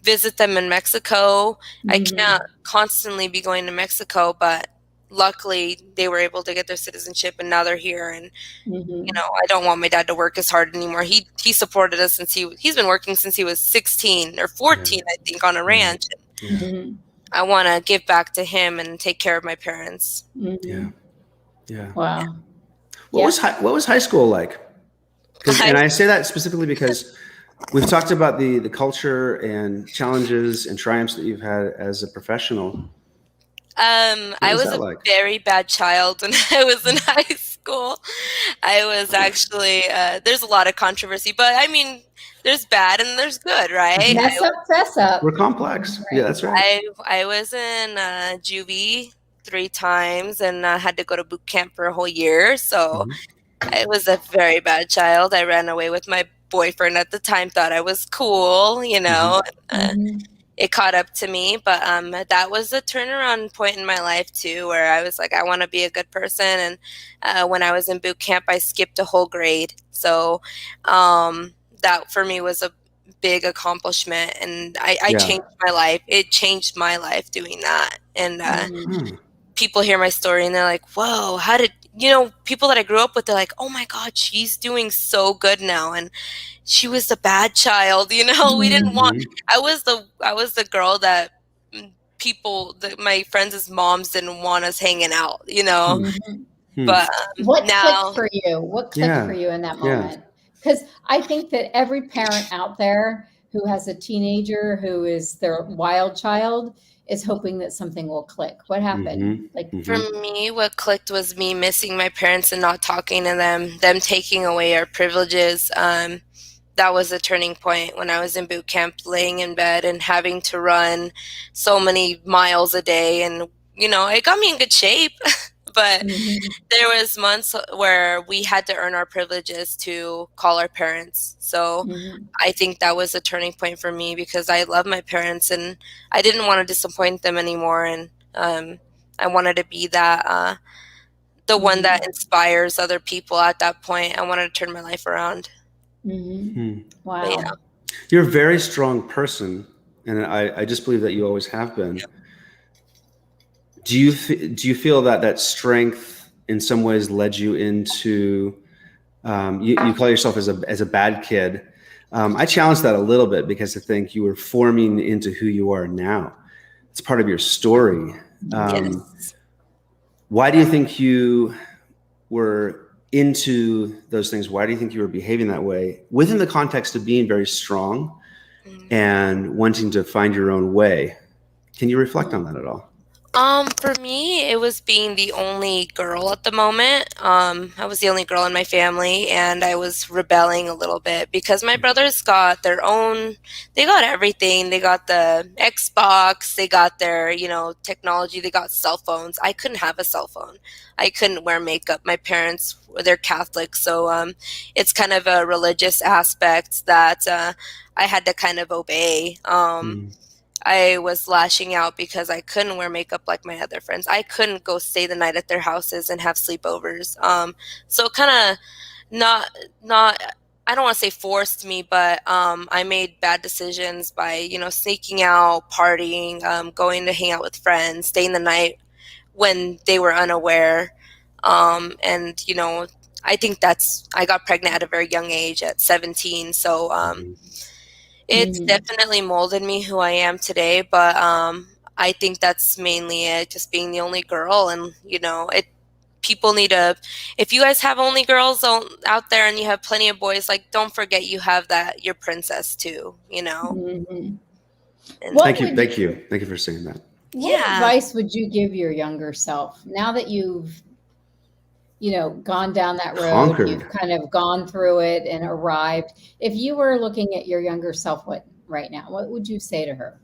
visit them in Mexico? I can't constantly be going to Mexico, but luckily they were able to get their citizenship and now they're here. And, I don't want my dad to work as hard anymore. He supported us since he's been working since he was 16 or 14, I think, on a ranch. I want to give back to him and take care of my parents. Yeah. Wow. What was high school like? And I say that specifically because we've talked about the culture and challenges and triumphs that you've had as a professional. I was a very bad child when I was in high school. I was actually, there's a lot of controversy, but I mean, there's bad and there's good, right? Fess up. We're complex. Right. Yeah, that's right. I was in juvie 3 times and I had to go to boot camp for a whole year. So I was a very bad child. I ran away with my boyfriend at the time, thought I was cool, It caught up to me, but that was a turnaround point in my life too, where I was like, I want to be a good person. And when I was in boot camp, I skipped a whole grade. So that for me was a big accomplishment, and I changed my life. It changed my life doing that. And people hear my story and they're like, whoa, how did, people that I grew up with, they're like, oh my God, she's doing so good now. And she was the bad child, we didn't want, I was the girl that my friends' moms didn't want us hanging out, But what clicked for you? What clicked for you in that moment? Because I think that every parent out there who has a teenager who is their wild child is hoping that something will click. What happened? For me, what clicked was me missing my parents and not talking to them taking away our privileges. That was a turning point when I was in boot camp, laying in bed and having to run so many miles a day. And, it got me in good shape. But there was months where we had to earn our privileges to call our parents. So I think that was a turning point for me because I love my parents and I didn't want to disappoint them anymore. And I wanted to be that the one that inspires other people at that point. I wanted to turn my life around. Wow. You're a very strong person, and I just believe that you always have been. Do you feel that strength in some ways led you into you call yourself as a bad kid? I challenge that a little bit because I think you were forming into who you are now. It's part of your story. Yes. Why do you think you were into those things? Why do you think you were behaving that way within the context of being very strong and wanting to find your own way? Can you reflect on that at all? For me, it was being the only girl at the moment. I was the only girl in my family, and I was rebelling a little bit because my brothers got their own, they got everything. They got the Xbox, they got their, technology, they got cell phones. I couldn't have a cell phone. I couldn't wear makeup. My parents, they're Catholic, so it's kind of a religious aspect that I had to kind of obey. I was lashing out because I couldn't wear makeup like my other friends. I couldn't go stay the night at their houses and have sleepovers. So kind of not, I don't want to say forced me, but I made bad decisions by, sneaking out, partying, going to hang out with friends, staying the night when they were unaware. And, I think I got pregnant at a very young age at 17. So, It's Mhm. definitely molded me who I am today, but I think that's mainly it, just being the only girl. And, people need to, if you guys have only girls out there and you have plenty of boys, like, don't forget you have that, your princess too, Mhm. And What Thank you. would Thank you. Thank you for saying that. what yeah. advice would you give your younger self now that you've, gone down that road, you've Conquered. kind of gone through it and arrived? If you were looking at your younger self right now, what would you say to her?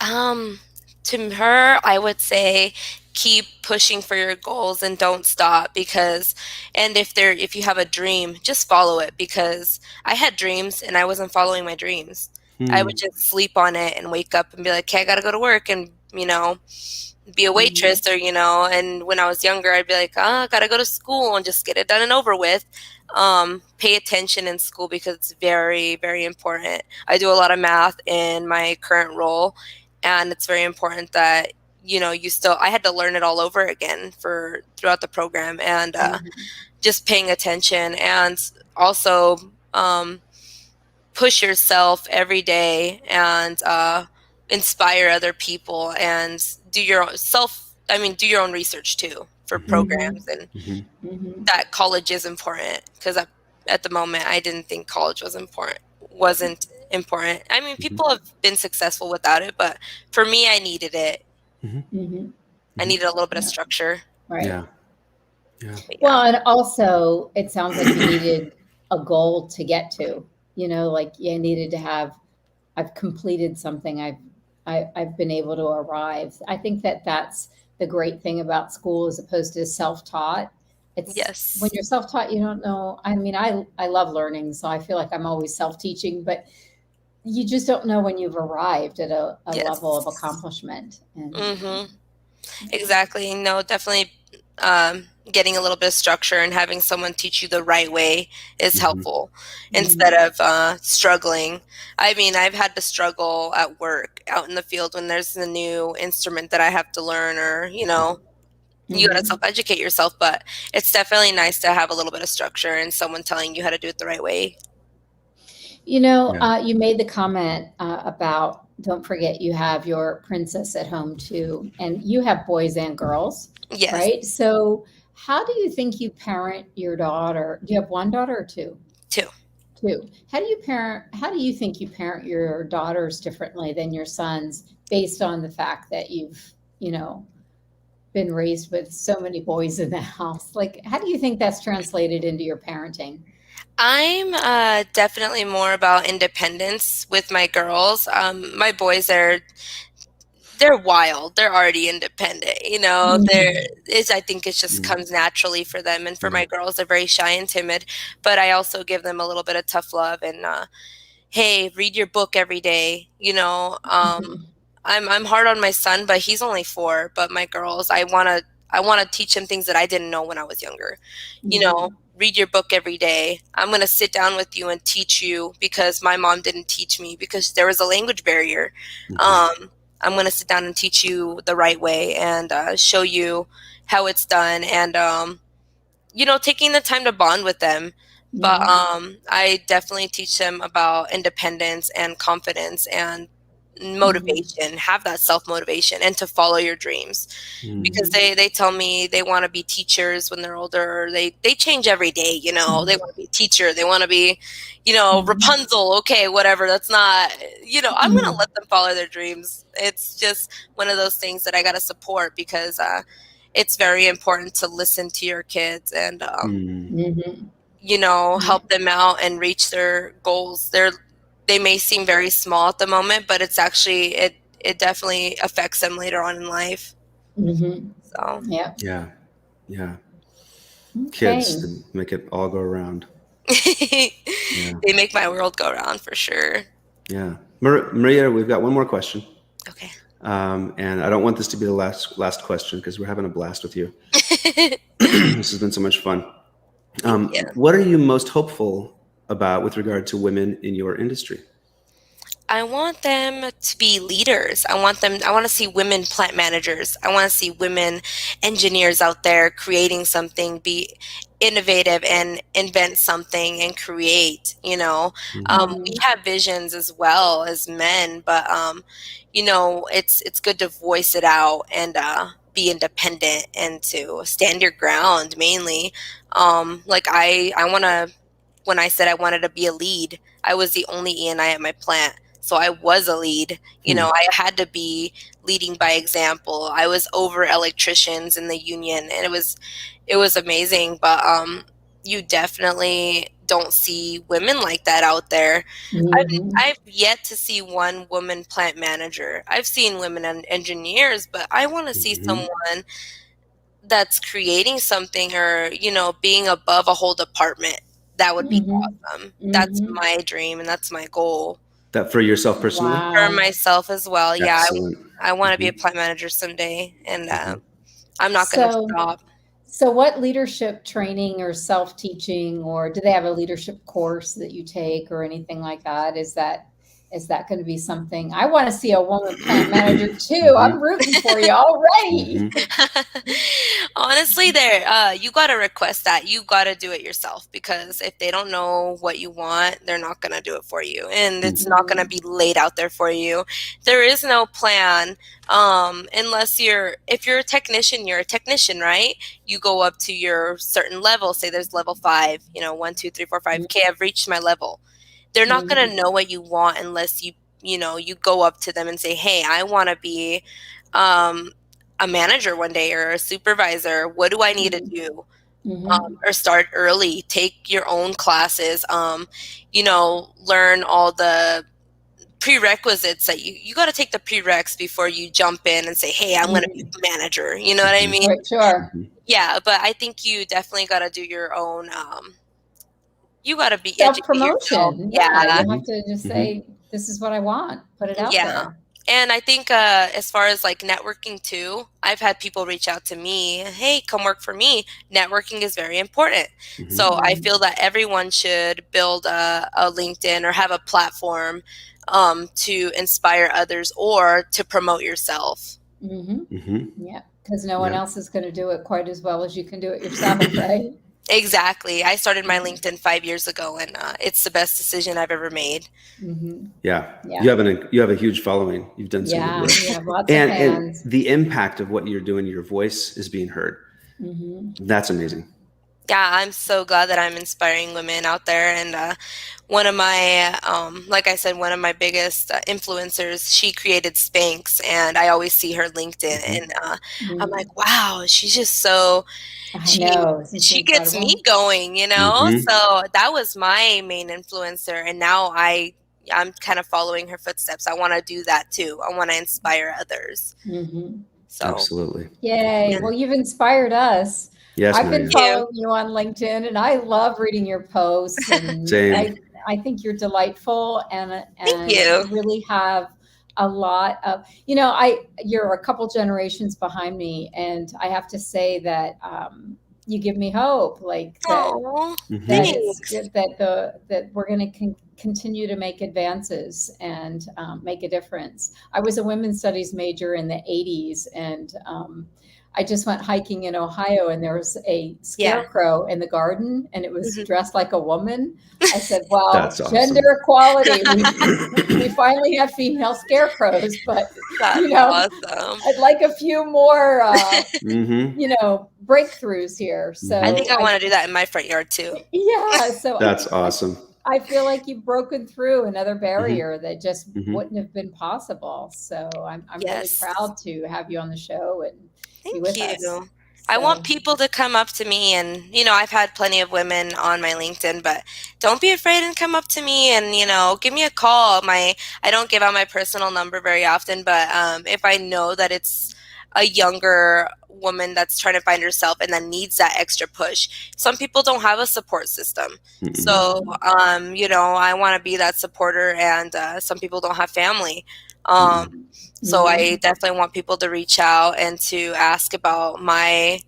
Um, to her, I would say keep pushing for your goals and don't stop and if you have a dream, just follow it, because I had dreams and I wasn't following my dreams. I would Hmm. just sleep on it and wake up and be like, okay, I gotta go to work and, be a Mhm. waitress or, and when I was younger, I'd be like, I gotta go to school and just get it done and over with. Pay attention in school because it's very, very important. I do a lot of math in my current role, and it's very important that I had to learn it all over again for throughout the program, and Mhm. just paying attention, and also push yourself every day, and inspire other people, and do your own research too for Mhm. programs, and Hmm. Mhm. that college is important, because at the moment I didn't think college wasn't important. I mean, Hmm. people have been successful without it, but for me, I needed it. Hmm. Mhm. I Hmm. needed a little bit of Yeah. structure. Right. Yeah. Yeah. But yeah. Well, and also it sounds like you needed a goal to get to, like you needed to have, I've completed something. I've been able to arrive. I think that that's the great thing about school as opposed to self-taught. It's when Yes. you're self-taught, you don't know. I mean, I love learning, so I feel like I'm always self-teaching, but you just don't know when you've arrived at a level of Yes. accomplishment. And Mm-hmm. yeah. Exactly. No, definitely. Getting a little bit of structure and having someone teach you the right way is Hmm. helpful, instead Mhm. of struggling. I mean, I've had to struggle at work, out in the field, when there's a new instrument that I have to learn, or you got to Mhm. self-educate yourself. But it's definitely nice to have a little bit of structure and someone telling you how to do it the right way. Yeah. You made the comment about don't forget you have your princess at home too, and you have boys and girls, Yes. right? So, how do you think you parent your daughter? Do you have one daughter or two? Too. Two. How do you think you parent your daughters differently than your sons based on the fact that you've, been raised with so many boys in the house? Like, how do you think that's translated into your parenting? I'm definitely more about independence with my girls. My boys are they're wild. They're already independent. Mhm. I think it just Mm. comes naturally for them. And for Yeah. my girls, they're very shy and timid. But I also give them a little bit of tough love, and hey, read your book every day. Mhm. I'm hard on my son, but he's only 4. But my girls, I wanna teach him things that I didn't know when I was younger. Mhm. Read your book every day. I'm gonna sit down with you and teach you, because my mom didn't teach me, because there was a language barrier. Hmm. I'm gonna sit down and teach you the right way, and show you how it's done, and taking the time to bond with them. But Mhm. I definitely teach them about independence and confidence and Mhm. motivation. Have that self motivation, and to follow your dreams, because Mhm. they tell me they want to be teachers when they're older. Or they change every day. They want to be a teacher. They want to be, Mhm. Rapunzel. Okay, whatever. That's not. I'm gonna Mhm. let them follow their dreams. It's just one of those things that I gotta support, because it's very important to listen to your kids, and Mm. Mhm. help them out and reach their goals. They may seem very small at the moment, but it's actually it definitely affects them later on in life. Mhm. So Yep. Yeah. Yeah. Kids Okay. to make it all go around. Yeah. they make my world go round for sure. Yeah. Maria, we've got one more question. Okay. And I don't want this to be the last question, because we're having a blast with you. This has been so much fun. Thank you. What are you most hopeful about with regard to women in your industry? I want them to be leaders. I want to see women plant managers. I want to see women engineers out there creating something, be innovative and invent something and create, we have visions as well as men, but, it's good to voice it out and, be independent and to stand your ground mainly. Like I want to, when I said I wanted to be a lead, I was the only E&I at my plant. So I was a lead. I had to be leading by example. I was over electricians in the union, and it was amazing. But you definitely don't see women like that out there. I've yet to see one woman plant manager. I've seen women engineers, but I want to see someone that's creating something or, being above a whole department. That would be awesome. That's my dream and that's my goal. That for yourself personally? For myself as well. Excellent. Yeah, I want to be a plant manager someday, and I'm not going to stop. So what leadership training or self-teaching, or do they have a leadership course that you take or anything like that? Is that going to be something? I want to see a woman plant manager too. I'm rooting for you already. Honestly, you got to request that. You got to do it yourself, because if they don't know what you want, they're not going to do it for you, and it's not going to be laid out there for you. There is no plan unless if you're a technician, you're a technician, right? You go up to your certain level. Say there's level 5, 1, 2, 3, 4, 5. Okay, I've reached my level. They're not going to know what you want unless you go up to them and say, hey, I want to be a manager one day or a supervisor. What do I need to do? Or start early, take your own classes, learn all the prerequisites that you got to take the prereqs before you jump in and say, hey, I'm going to be a manager. You know what I mean? Right, sure. Yeah, but I think you definitely got to do your own you got to be self-promotion. Yeah, you have to just say, this is what I want. Put it out there. And I think as far as like networking too, I've had people reach out to me, hey, come work for me. Networking is very important. So I feel that everyone should build a LinkedIn or have a platform to inspire others or to promote yourself. Yeah, because no one else is going to do it quite as well as you can do it yourself, right? Exactly. I started my LinkedIn 5 years ago, and it's the best decision I've ever made. Yeah. You have a huge following. You've done so good work. You have lots of fans. And the impact of what you're doing, your voice is being heard. That's amazing. Yeah, I'm so glad that I'm inspiring women out there. And one of my, like I said, one of my biggest influencers, she created Spanx, and I always see her LinkedIn, and I'm like, wow, she's just so. She gets me going, So that was my main influencer, and now I'm kind of following her footsteps. I want to do that too. I want to inspire others. So absolutely. Yay! Yeah. Well, you've inspired us. Yes, I've been following you on LinkedIn, and I love reading your posts. And Same. I think you're delightful, and Thank you. Really have a lot of, you're a couple generations behind me, and I have to say that you give me hope, like that we're going to continue to make advances and make a difference. I was a women's studies major in the 80s, and I just went hiking in Ohio, and there was a scarecrow in the garden, and it was dressed like a woman. I said, well, that's awesome. Gender equality. We finally have female scarecrows, but that's awesome. I'd like a few more, breakthroughs here. So I think I want to do that in my front yard too. Yeah. So that's awesome. I feel like you've broken through another barrier that just wouldn't have been possible. So I'm really proud to have you on the show and be with us. So. I want people to come up to me, and I've had plenty of women on my LinkedIn, but don't be afraid and come up to me and give me a call. I don't give out my personal number very often, but if I know that it's a younger woman that's trying to find herself and that needs that extra push. Some people don't have a support system. So, I want to be that supporter, and some people don't have family. So I definitely want people to reach out and to ask about my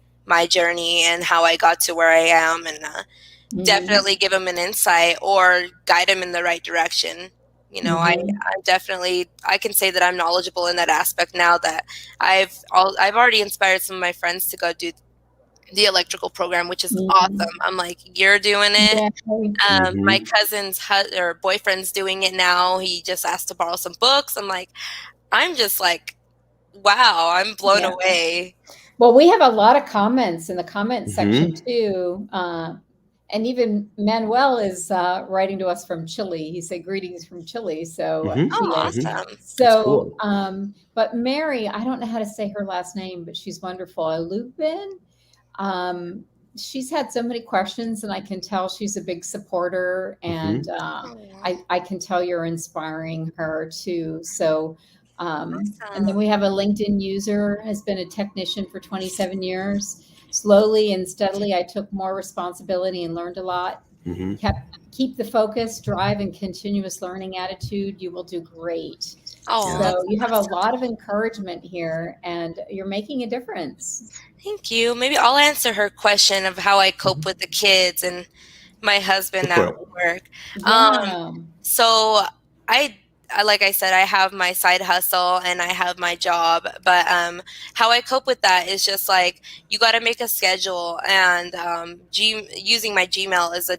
journey and how I got to where I am, and definitely give them an insight or guide them in the right direction. You know, I'm definitely, I can say that I'm knowledgeable in that aspect now that I've already inspired some of my friends to go do the electrical program, which is awesome. I'm like, you're doing it. My cousin's or boyfriend's doing it now. He just asked to borrow some books. I'm like, I'm just like, wow, I'm blown away. Well, we have a lot of comments in the comment section too. And even Manuel is writing to us from Chile. He said greetings from Chile. So, awesome. So, cool. But Mary, I don't know how to say her last name, but she's wonderful. Lupin. She's had so many questions, and I can tell she's a big supporter, and I can tell you're inspiring her too. So, and then we have a LinkedIn user, has been a technician for 27 years. Slowly and steadily, I took more responsibility and learned a lot. Keep the focus, drive, and continuous learning attitude. You will do great. So you have a lot of encouragement here, and you're making a difference. Thank you. Maybe I'll answer her question of how I cope with the kids and my husband at work. So I like I said, I have my side hustle and I have my job, but how I cope with that is just like, you got to make a schedule, and using my Gmail is a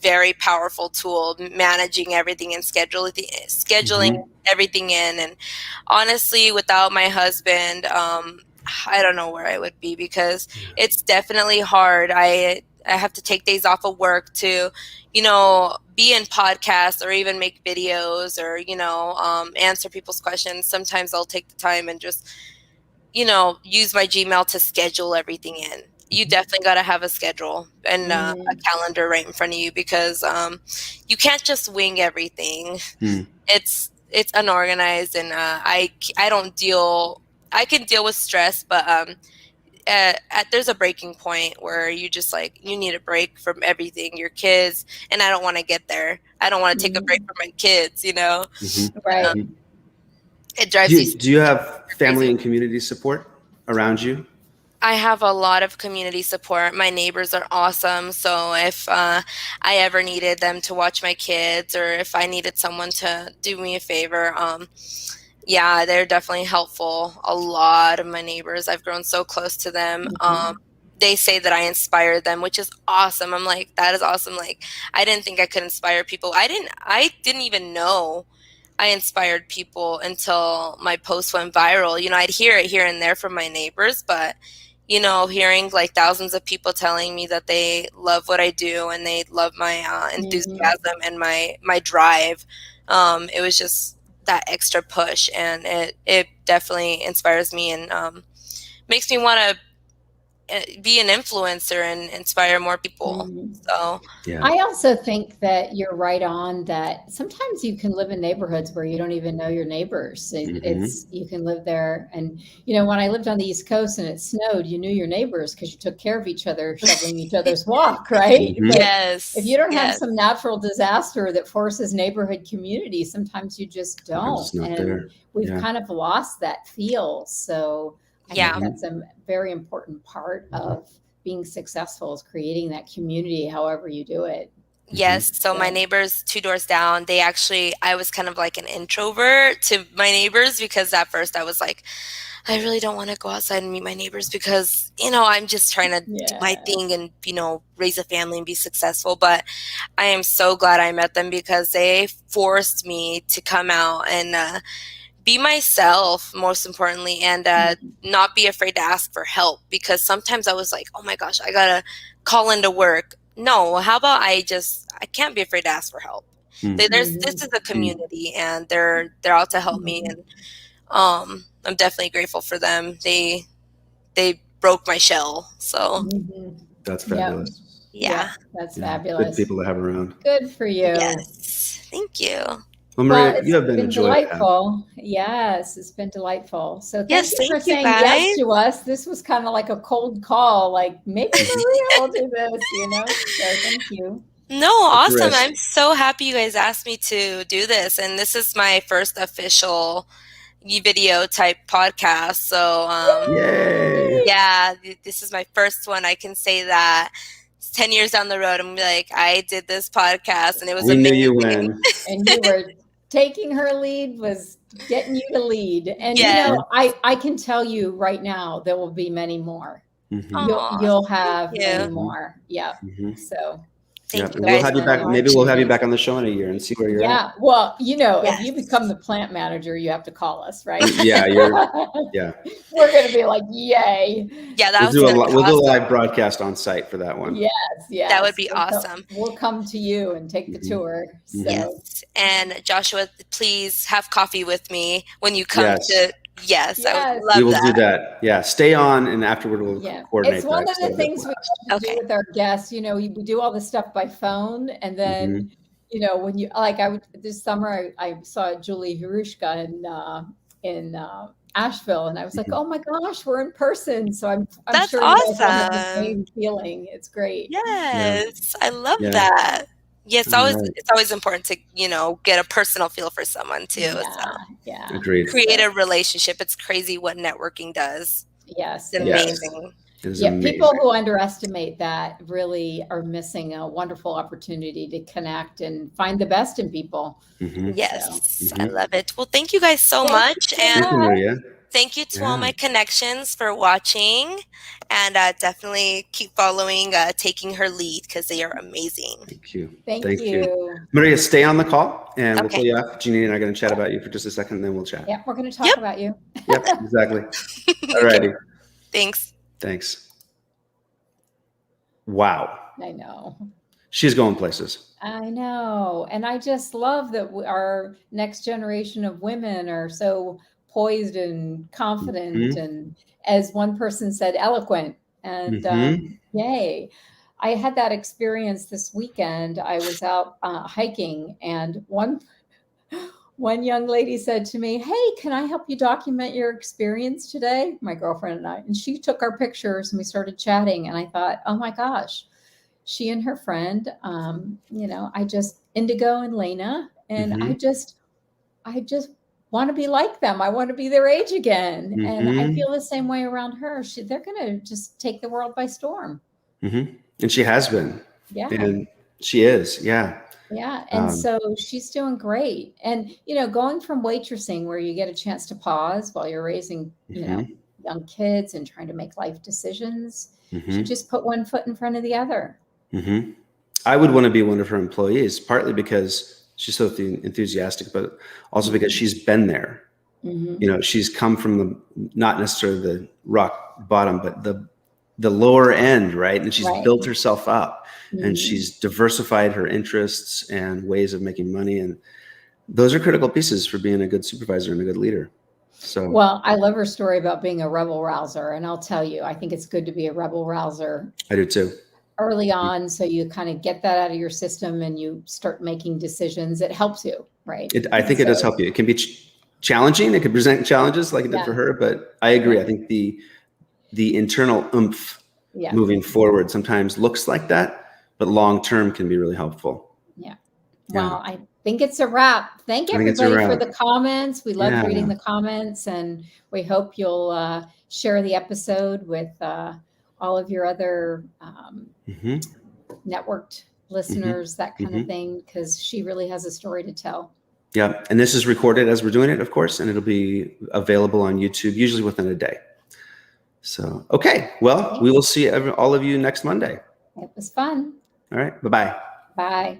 very powerful tool, managing everything and scheduling everything in. And honestly, without my husband, I don't know where I would be, because it's definitely hard. I have to take days off of work to, you know, be in podcasts or even make videos or, you know, answer people's questions. Sometimes I'll take the time and just, you know, use my Gmail to schedule everything in. You definitely got to have a schedule and a calendar right in front of you, because you can't just wing everything. It's unorganized, and I can deal with stress, but there's a breaking point where you just like, you need a break from everything, your kids, and I don't want to get there. I don't want to take a break from my kids, you know. Right. It drives Do you have family and community support around you? I have a lot of community support. My neighbors are awesome. So if I ever needed them to watch my kids, or if I needed someone to do me a favor, yeah, they're definitely helpful. A lot of my neighbors, I've grown so close to them. They say that I inspired them, which is awesome. I'm like, that is awesome. Like, I didn't think I could inspire people. I didn't even know I inspired people until my post went viral. You know, I'd hear it here and there from my neighbors, but, you know, hearing like thousands of people telling me that they love what I do and they love my enthusiasm and my drive, it was just that extra push, and it definitely inspires me and makes me want to be an influencer and inspire more people. So I also think that you're right on that. Sometimes you can live in neighborhoods where you don't even know your neighbors. It's you can live there, and you know, when I lived on the East Coast and it snowed, you knew your neighbors because you took care of each other, shoveling each other's walk, right? Yes. If you don't have some natural disaster that forces neighborhood community, sometimes you just don't. And we've kind of lost that feel. So I think that's a very important part of being successful, is creating that community, however you do it. Yes. So my neighbors 2 doors down, I was kind of like an introvert to my neighbors, because at first I was like, I really don't want to go outside and meet my neighbors because, you know, I'm just trying to do my thing and, you know, raise a family and be successful. But I am so glad I met them, because they forced me to come out and be myself, most importantly, and not be afraid to ask for help, because sometimes I was like, oh my gosh, I gotta call into work. No, how about I can't be afraid to ask for help. This is a community, and they're out to help me, and I'm definitely grateful for them. They broke my shell, so that's fabulous. Yeah, that's fabulous. Good people to have around. Good for you. Yes, thank you. Well, Maria, you have been a joy. Delightful. Yes, it's been delightful. So thank you for saying guys. yes to us. This was kind of like a cold call, like maybe Maria will do this, you know? So thank you. No, awesome. I'm so happy you guys asked me to do this. And this is my first official video type podcast. So yeah, this is my first one. I can say that. 10 years down the road, I'm like, I did this podcast and it was amazing. We knew you when. And you were taking her lead was getting you to lead. And Yes. you know, I can tell you right now, there will be many more. Mhm. You'll have thank many you. more. Yeah. Mhm. So Thank Yep. you And we'll guys have you so back. Maybe much. we'll have you back on the show in a year and see where you're at. yeah, well, you know, if you Yes. become the plant manager, you have to call us, right? Yeah, yeah. We're gonna be like, yay. Yeah, that We'll was do gonna be we'll do a awesome. live broadcast on site for that one. Yes, yes. That would be We'll come- awesome. We'll come to you and take the Mhm. tour. So Yes. And Joshua, please have coffee with me when you come Yes. to. Yes, I Yes. would love We will that. do that. Yeah. Stay on, and afterward we'll yeah, coordinate it's one that. of the things we have to do Okay. with our guests. You know, we do all this stuff by phone, and then you know, when you like, I would this summer I saw Julie Hirushka in Asheville, and I was like, oh my gosh, we're in person. So I'm That's sure you guys will have the awesome. same feeling. It's great. Yes, I love Yeah. that. Yeah, All right. it's always important to, you know, get a personal feel for someone too. Yeah, So yeah. Agreed. create a relationship. It's crazy what networking does. Yes, It's it Yes. is. amazing. It is Yeah, amazing. people who underestimate that really are missing a wonderful opportunity to connect and find the best in people. Mhm. Yes, I Mhm. love it. Well, thank you guys so Thank much. you so And Thank you, Maria. thank you to all Yeah. my connections for watching. And definitely keep following Taking Her Lead because they are amazing. Thank you. Thank you. Maria, stay on the call, and we'll Okay. pull you off. Jeannie and I are going to chat about you for just a second, and then we'll chat. Yeah, we're going to talk Yep. about you. Yep, exactly. All Okay, righty. thanks. Thanks. Wow. I know. She's going places. I know. And I just love that our next generation of women are so poised and confident Mhm. and, as one person said, eloquent. And Mhm. yay. I had that experience this weekend. I was out hiking, and one young lady said to me, hey, can I help you document your experience today? My girlfriend and I. And she took our pictures and we started chatting. And I thought, oh my gosh, she and her friend, you know, Indigo and Lena, and Mhm. I just want to be like them. I want to be their age again. And I Mhm. feel the same way around her. They're going to just take the world by storm. Mhm. And she has been. Yeah. And she is. Yeah. Yeah. And so she's doing great. And, you know, going from waitressing, where you get a chance to pause while you're raising, you know, young kids and trying to make life decisions, she just put one foot in front of the other. Mm-hmm. I would want to be one of her employees, partly because she's so enthusiastic, but also because she's been there. Mm-hmm. You know, she's come from the, not necessarily the rock bottom, but the lower end, right? And she's built herself up, and she's diversified her interests and ways of making money. And those are critical pieces for being a good supervisor and a good leader. So, well, I love her story about being a rebel rouser. And I'll tell you, I think it's good to be a rebel rouser. I do too. Early on, so you kind of get that out of your system and you start making decisions. It helps you, right? I think it does help you. It can be challenging. It can present challenges like it did for her, but I agree. I think the internal oomph moving forward sometimes looks like that, but long term can be really helpful. Yeah. Well, I think it's a wrap. Thank everybody for the comments. We love reading the comments, and we hope you'll share the episode with all of your other networked listeners, that kind of thing, because she really has a story to tell. Yeah. And this is recorded as we're doing it, of course, and it'll be available on YouTube, usually within a day. So, okay. Well, we will see all of you next Monday. It was fun. All right. Bye-bye. Bye.